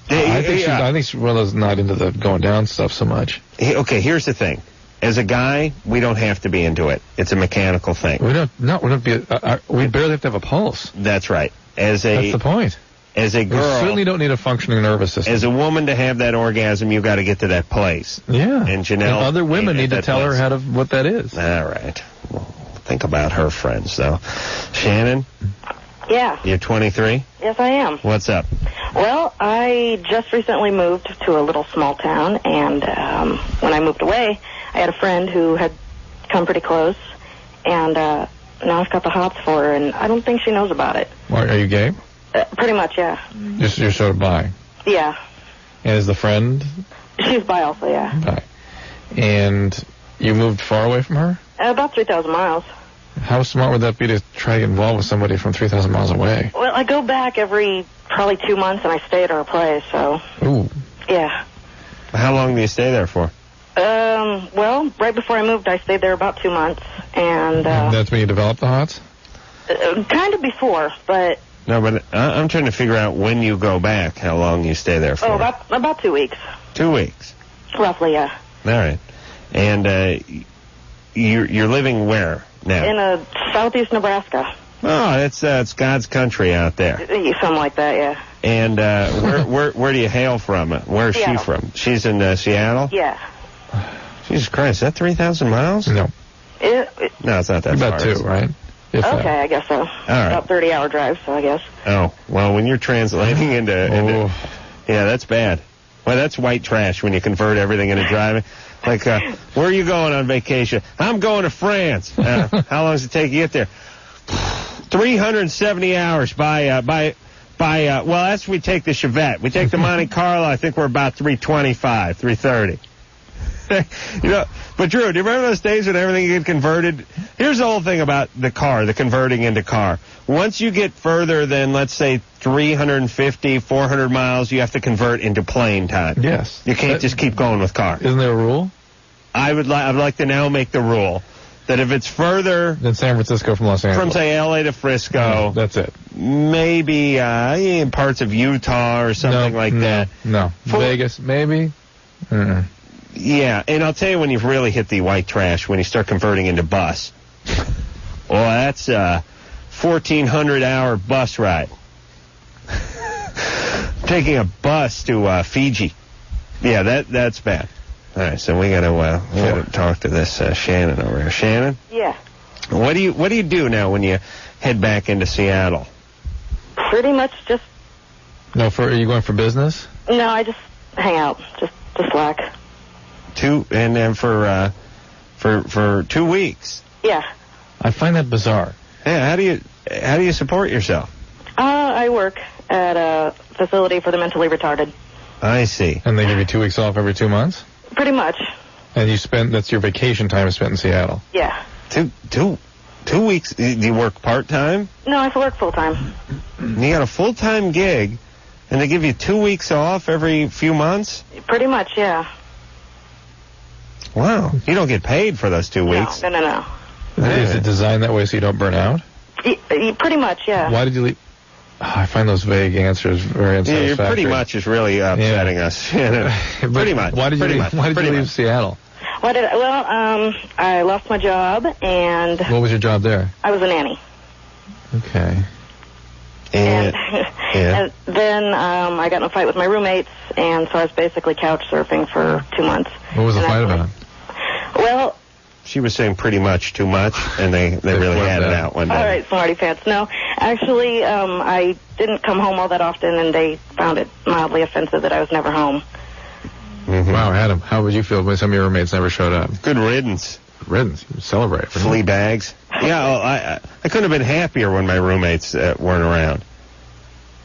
I think she's one of those not into the going down stuff so much. Okay, here's the thing. As a guy, we don't have to be into it. It's a mechanical thing. We barely have to have a pulse. That's right. That's the point. As a girl, we certainly don't need a functioning nervous system. As a woman, to have that orgasm, you've got to get to that place. Yeah. And Janelle, other women need to tell her what that is. All right. Well, think about her friends, though. Shannon? Yeah. You're 23? Yes, I am. What's up? Well, I just recently moved to a little small town, and when I moved away, I had a friend who had come pretty close, and now I've got the hots for her, and I don't think she knows about it. Are you gay? Pretty much, yeah. You're sort of bi? Yeah. And is the friend? She's bi also, yeah. Bi. And you moved far away from her? About 3,000 miles. How smart would that be to try to get involved with somebody from 3,000 miles away? Well, I go back every probably 2 months, and I stay at her place, so... Ooh. Yeah. How long do you stay there for? Well, right before I moved, I stayed there about 2 months, and... That's when you developed the hots? Kind of before, but... No, but I'm trying to figure out when you go back, how long you stay there for. Oh, about 2 weeks. 2 weeks? Roughly, yeah. All right. And you're living where now? In southeast Nebraska. Oh, it's God's country out there. Something like that, yeah. And where do you hail from? Where's she from? She's in Seattle? Yeah. Jesus Christ, is that 3,000 miles? No. No, it's not that far. About 2, right? Okay, I guess so. All right. About 30-hour drive, so I guess. Oh, well, when you're translating into yeah, that's bad. Well, that's white trash when you convert everything into driving. Like, where are you going on vacation? I'm going to France. How long does it take you to get there? 370 hours by well, that's we take the Chevette. We take the Monte Carlo, I think we're about 325, 330. But Drew, do you remember those days when everything get converted? Here's the whole thing about the car, the converting into car. Once you get further than, let's say, 350, 400 miles, you have to convert into plane time. Yes. You can't just keep going with car. Isn't there a rule? I'd like to now make the rule that if it's further than San Francisco from Los Angeles, from, say, L.A. to Frisco, that's it. Maybe in parts of Utah or something that. No. Vegas, maybe? Yeah, and I'll tell you when you've really hit the white trash, when you start converting into bus. Well, that's a 1,400-hour bus ride. taking a bus to Fiji. Yeah, that's bad. All right, so we gotta talk to this Shannon over here. Shannon? Yeah. What do you do now when you head back into Seattle? Pretty much just... No, are you going for business? No, I just hang out, just slack. And then for 2 weeks. Yeah. I find that bizarre. Yeah, how do you support yourself? I work at a facility for the mentally retarded. I see. And they give you 2 weeks off every 2 months? Pretty much. And that's your vacation time spent in Seattle? Yeah. 2 weeks? Do you work part-time? No, I work full-time. You got a full-time gig, and they give you 2 weeks off every few months? Pretty much, yeah. Wow. You don't get paid for those 2 weeks? No. Is it designed that way so you don't burn out? Pretty much, yeah. Why did you leave? I find those vague ansers very unsatisfactory. Yeah, pretty much is really upsetting us. Pretty much. Why did you leave Seattle? I lost my job, and... What was your job there? I was a nanny. Okay. And then I got in a fight with my roommates, and so I was basically couch surfing for 2 months. What was the fight about? Well... She was saying pretty much too much, and they really had it out one day. All right, smarty pants. No, actually, I didn't come home all that often, and they found it mildly offensive that I was never home. Mm-hmm. Wow, Adam, how would you feel when some of your roommates never showed up? Good riddance. Riddance. You celebrate. Flea bags. Yeah, well, I couldn't have been happier when my roommates weren't around.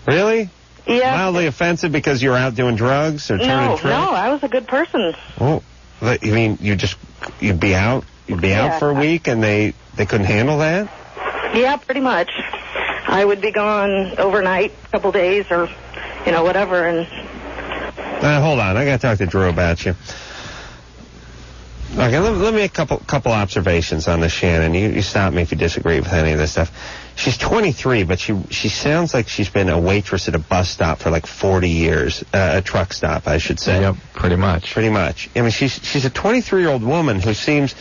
Really? Yeah. Mildly offensive because you're out doing drugs or turning tricks? No, I was a good person. Oh, you mean you'd be out? You'd be out for a week and they couldn't handle that? Yeah, pretty much. I would be gone overnight, a couple days, or, whatever, and... hold on, I got to talk to Drew about you. Okay, let me make a couple observations on this, Shannon. You stop me if you disagree with any of this stuff. She's 23, but she sounds like she's been a waitress at a bus stop for like 40 years, a truck stop, I should say. Yep, pretty much. Pretty much. I mean, she's a 23-year-old woman who seems...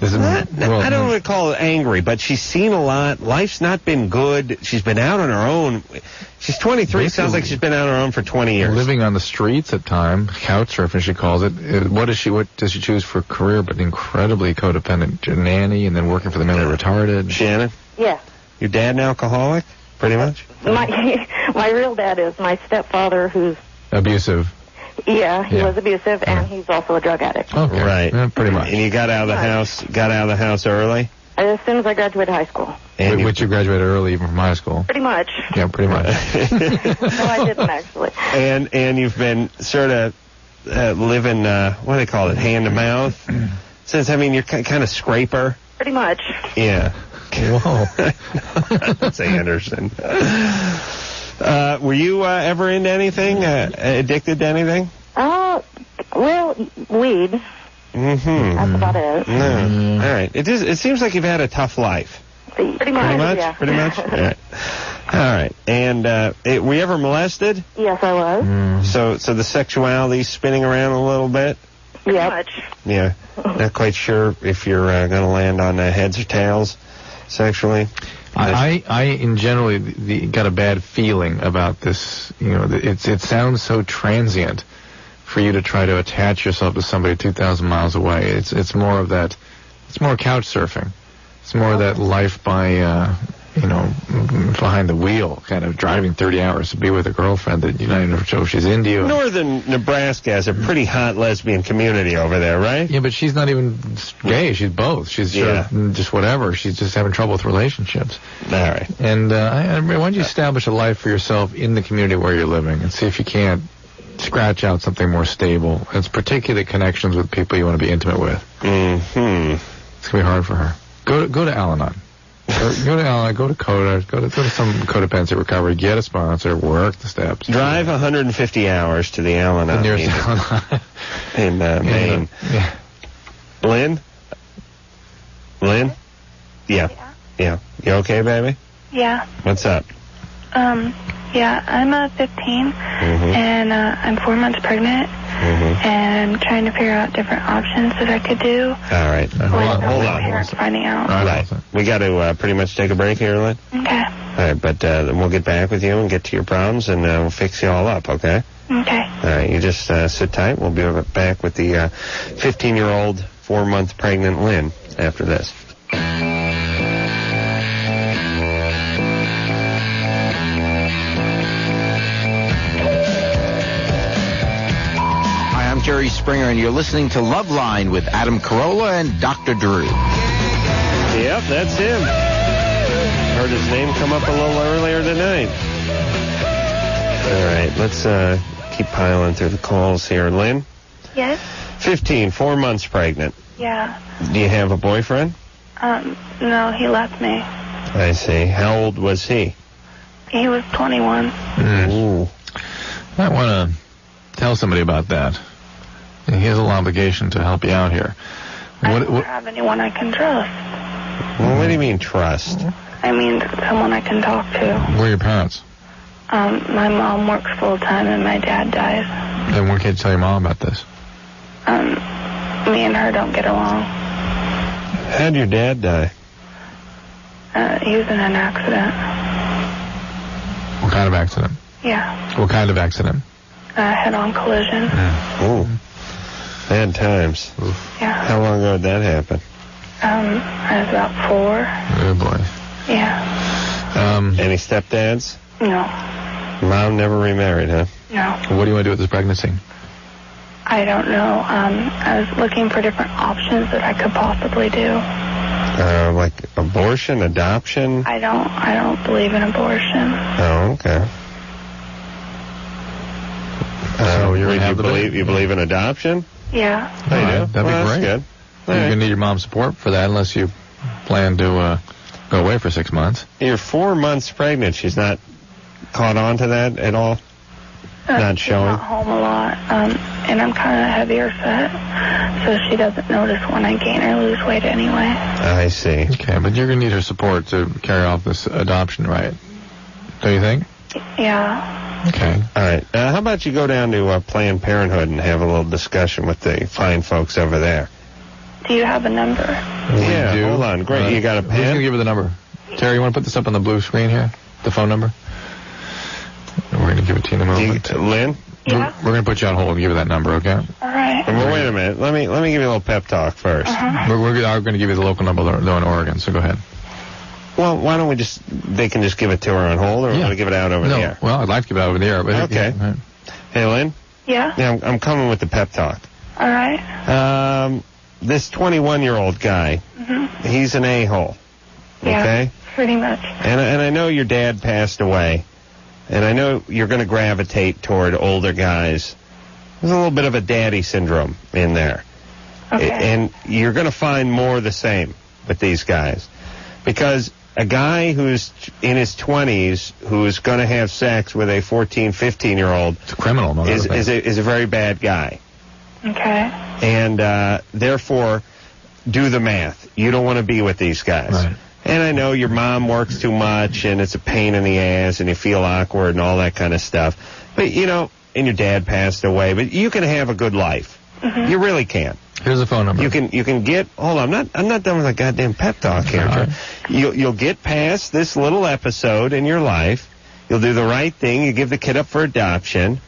I don't want to call it angry, but she's seen a lot. Life's not been good. She's been out on her own. She's 23. Basically, sounds like she's been out on her own for 20 years. Living on the streets at times, couch surfing, she calls it. What does she choose for career? But incredibly codependent nanny, and then working for the mentally retarded. Shannon? Yeah. Your dad an alcoholic? Pretty much? My real dad is my stepfather, who's... Abusive. Yeah, he was abusive, and he's also a drug addict. Okay. Right. Yeah, pretty much. And you got out of the house early? As soon as I graduated high school. And you graduated early even from high school? Pretty much. Yeah, pretty much. No, I didn't, actually. And you've been sort of living, what do they call it, hand to mouth? Since, you're kind of scraper? Pretty much. Yeah. Whoa. That's Anderson. Were you ever into anything? Addicted to anything? Well, weed. Mm-hmm. That's about it. No. All right. It seems like you've had a tough life. Pretty much, yeah. Pretty much? All right. All right. And were you ever molested? Yes, I was. So the sexuality's spinning around a little bit? Yeah. Much. Yeah. Not quite sure if you're going to land on heads or tails sexually? I in general got a bad feeling about this. It sounds so transient for you to try to attach yourself to somebody 2,000 miles away. It's more of that. It's more couch surfing. It's more of that life by behind the wheel, kind of driving 30 hours to be with a girlfriend that you're not even sure if she's into you. Northern Nebraska has a pretty hot lesbian community over there, right? Yeah, but she's not even gay. She's both. She's just whatever. She's just having trouble with relationships. All right. And why don't you establish a life for yourself in the community where you're living and see if you can't scratch out something more stable. It's particularly connections with people you want to be intimate with. Mm-hmm. It's going to be hard for her. Go to Al-Anon. Go to Al-Anon, go to Coda, go to some codependency recovery, get a sponsor, work the steps. Drive 150 hours to the Al-Anon. The nearest Al-Anon. In Maine. Yeah. Lynn? Yeah. You okay, baby? Yeah. What's up? Yeah, I'm 15, and I'm 4 months pregnant, and I'm trying to figure out different options that I could do. All right. Hold on. Finding out. All right. We got to pretty much take a break here, Lynn. Okay. right, but then we'll get back with you and get to your problems, and we'll fix you all up, okay? Okay. All right, you just sit tight. We'll be back with the 15-year-old, 4-month pregnant Lynn after this. Hi, I'm Jerry Springer, and you're listening to Loveline with Adam Carolla and Dr. Drew. Yep, that's him. Heard his name come up a little earlier tonight. All right, let's keep piling through the calls here. Lynn? Yes? 15, 4 months pregnant. Yeah. Do you have a boyfriend? No, he left me. I see. How old was he? He was 21. Ooh. Might want to tell somebody about that. He has a little obligation to help you out here. I don't have anyone I can trust. Well, what do you mean trust? I mean, someone I can talk to. Where are your parents? My mom works full-time and my dad dies. Then why can't you tell your mom about this? Me and her don't get along. How'd your dad die? He was in an accident. What kind of accident? Yeah. What kind of accident? Head-on collision. Ooh. Bad times. Yeah. How long ago did that happen? I was about 4. Oh, boy. Yeah. Any stepdads? No. Mom never remarried, huh? No. What do you want to do with this pregnancy? I don't know. I was looking for different options that I could possibly do. Like abortion, adoption? I don't believe in abortion. Oh, okay. So you're gonna have you believe in adoption? Yeah. Oh, you do? That'd be Well, great. That's good. You're going to need your mom's support for that unless you plan to go away for 6 months. You're 4 months pregnant. She's not caught on to that at all? Not showing? She's not home a lot, and I'm kind of heavier set, so she doesn't notice when I gain or lose weight anyway. I see. Okay, but you're going to need her support to carry off this adoption, right? Don't you think? Yeah. Okay. All right. How about you go down to Planned Parenthood and have a little discussion with the fine folks over there? Do you have a number? Yeah, hold on. Great. You got a pen? Who's going to give her the number? Terry, you want to put this up on the blue screen here? The phone number? We're going to give it to you in a moment. Lynn? Yeah. We're going to put you on hold and give you that number, okay? All right. Well, wait a minute. Let me give you a little pep talk first. We're going to give you the local number, though, in Oregon, so go ahead. Well, why don't they can just give it to her on hold, or want to give it out over the air? Well, I'd like to give it out over the air. But okay. Yeah. Hey, Lynn? Yeah? Yeah, I'm coming with the pep talk. All right. This 21-year-old guy, he's an a-hole. Yeah, okay? pretty much. And I know your dad passed away, and I know you're going to gravitate toward older guys. There's a little bit of a daddy syndrome in there. Okay. And you're going to find more of the same with these guys. Because a guy who's in his 20s who's going to have sex with a 14, 15-year-old it's a criminal, is a very bad guy. Okay. And therefore, do the math. You don't want to be with these guys. Right. And I know your mom works too much, and it's a pain in the ass, and you feel awkward and all that kind of stuff. But, you know, and your dad passed away, but you can have a good life. You really can. Here's the phone number. You can get. Hold on, I'm not done with a goddamn pep talk here. Right. You'll get past this little episode in your life. You'll do the right thing. You give the kid up for adoption.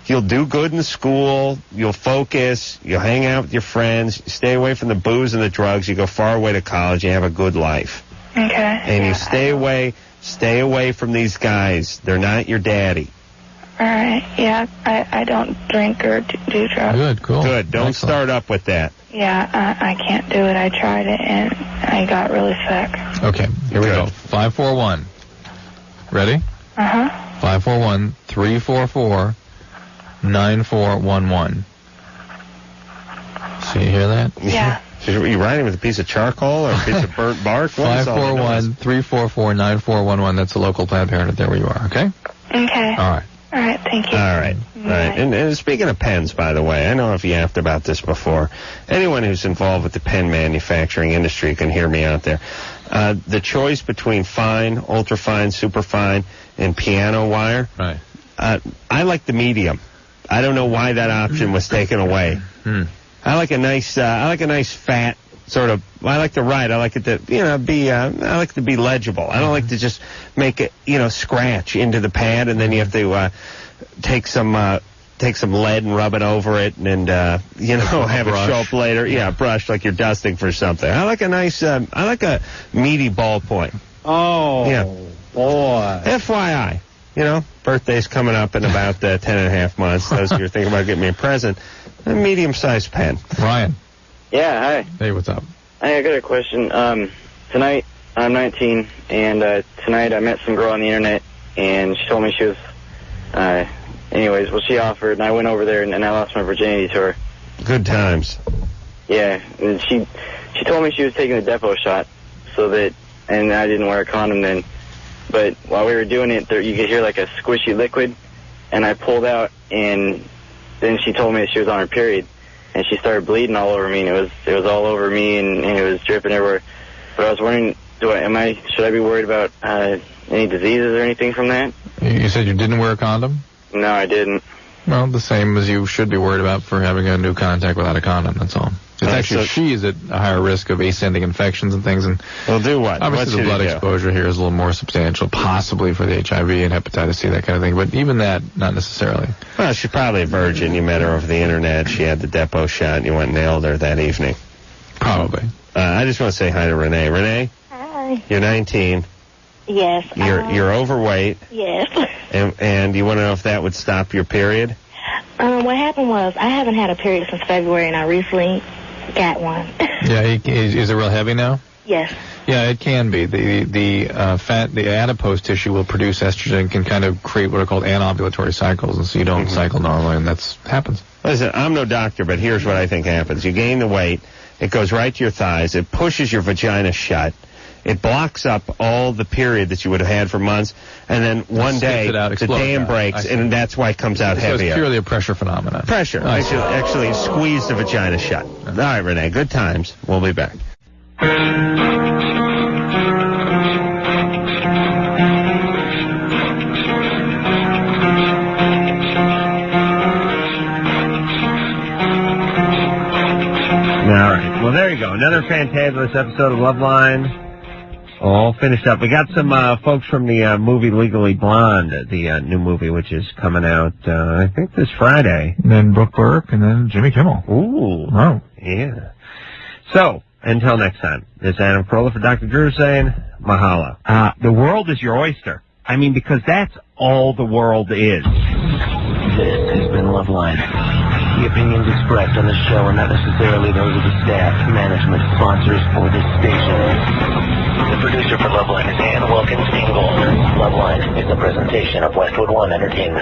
You'll do good in school. You'll focus. You'll hang out with your friends. Stay away from the booze and the drugs. You go far away to college. You have a good life. Okay. And you stay away from these guys. They're not your daddy. All right. Yeah, I don't drink or do drugs. Good, cool. Good. Don't start up with that. Yeah, I can't do it. I tried it, and I got really sick. Okay, here we go. 541. Ready? 541-344-9411. See, you hear that? Yeah. Are you riding with a piece of charcoal or a piece of burnt bark? 541-344-9411. That's the local Planned Parenthood there where you are, okay? Okay. All right. All right, thank you. All right. Right. And speaking of pens, by the way, I know if you asked about this before, anyone who's involved with the pen manufacturing industry can hear me out there. The choice between fine, ultrafine, superfine, and piano wire, right. I like the medium. I don't know why that option was taken away. I like a nice fat sort of, I like to write. I like it to, I like to be legible. I don't like to just make it, scratch into the pad, and then you have to take some lead and rub it over it, and have it show up later. Yeah, brush like you're dusting for something. I like a nice, I like a meaty ballpoint. Oh, yeah. Boy. FYI, birthday's coming up in about 10 and a half months. Those who are thinking about getting me a present, a medium-sized pen. Ryan. Yeah, hi. Hey, what's up? Hey, I got a question. Tonight, I'm 19, and tonight I met some girl on the internet, and she told me she was, she offered, and I went over there, and I lost my virginity to her. Good times. Yeah, and she told me she was taking the Depo shot, and I didn't wear a condom then. But while we were doing it, you could hear like a squishy liquid, and I pulled out, and then she told me that she was on her period, and she started bleeding all over me, and it was all over me, and it was dripping everywhere. But I was wondering, should I be worried about any diseases or anything from that? You said you didn't wear a condom? No, I didn't. Well, the same as you should be worried about for having a new contact without a condom, that's all. It's actually, she is at a higher risk of ascending infections and things. And well, do what? Obviously, the blood exposure here is a little more substantial, possibly for the HIV and hepatitis C, that kind of thing. But even that, not necessarily. Well, she's probably a virgin. You met her over the internet. She had the Depo shot, and you went and nailed her that evening. Probably. I just want to say hi to Renee. Renee? Hi. You're 19. Yes. You're overweight. Yes. And you want to know if that would stop your period? What happened was I haven't had a period since February, and I recently got one. Yeah, is it real heavy now? Yes. Yeah, it can be. The adipose tissue will produce estrogen, can kind of create what are called anovulatory cycles, and so you don't cycle normally, and that happens. Listen, I'm no doctor, but here's what I think happens. You gain the weight, it goes right to your thighs, it pushes your vagina shut, it blocks up all the period that you would have had for months, and then one day the dam breaks, and that's why it comes out heavier. So it's purely a pressure phenomenon. Pressure. Actually squeeze the vagina shut. All right, Renee, good times. We'll be back. All right. Well, there you go. Another fantabulous episode of Loveline. All finished up. We got some folks from the movie Legally Blonde, the new movie, which is coming out, I think, this Friday. And then Brooke Burke, and then Jimmy Kimmel. Ooh. Oh. Yeah. So, until next time, this is Adam Carolla for Dr. Drew saying, mahalo. The world is your oyster. I mean, because that's all the world is. This has been Loveline. The opinions expressed on the show are not necessarily those of the staff, management, sponsors, or this station. The producer for Loveline is Ann Wilkins Ingle. Loveline is a presentation of Westwood One Entertainment.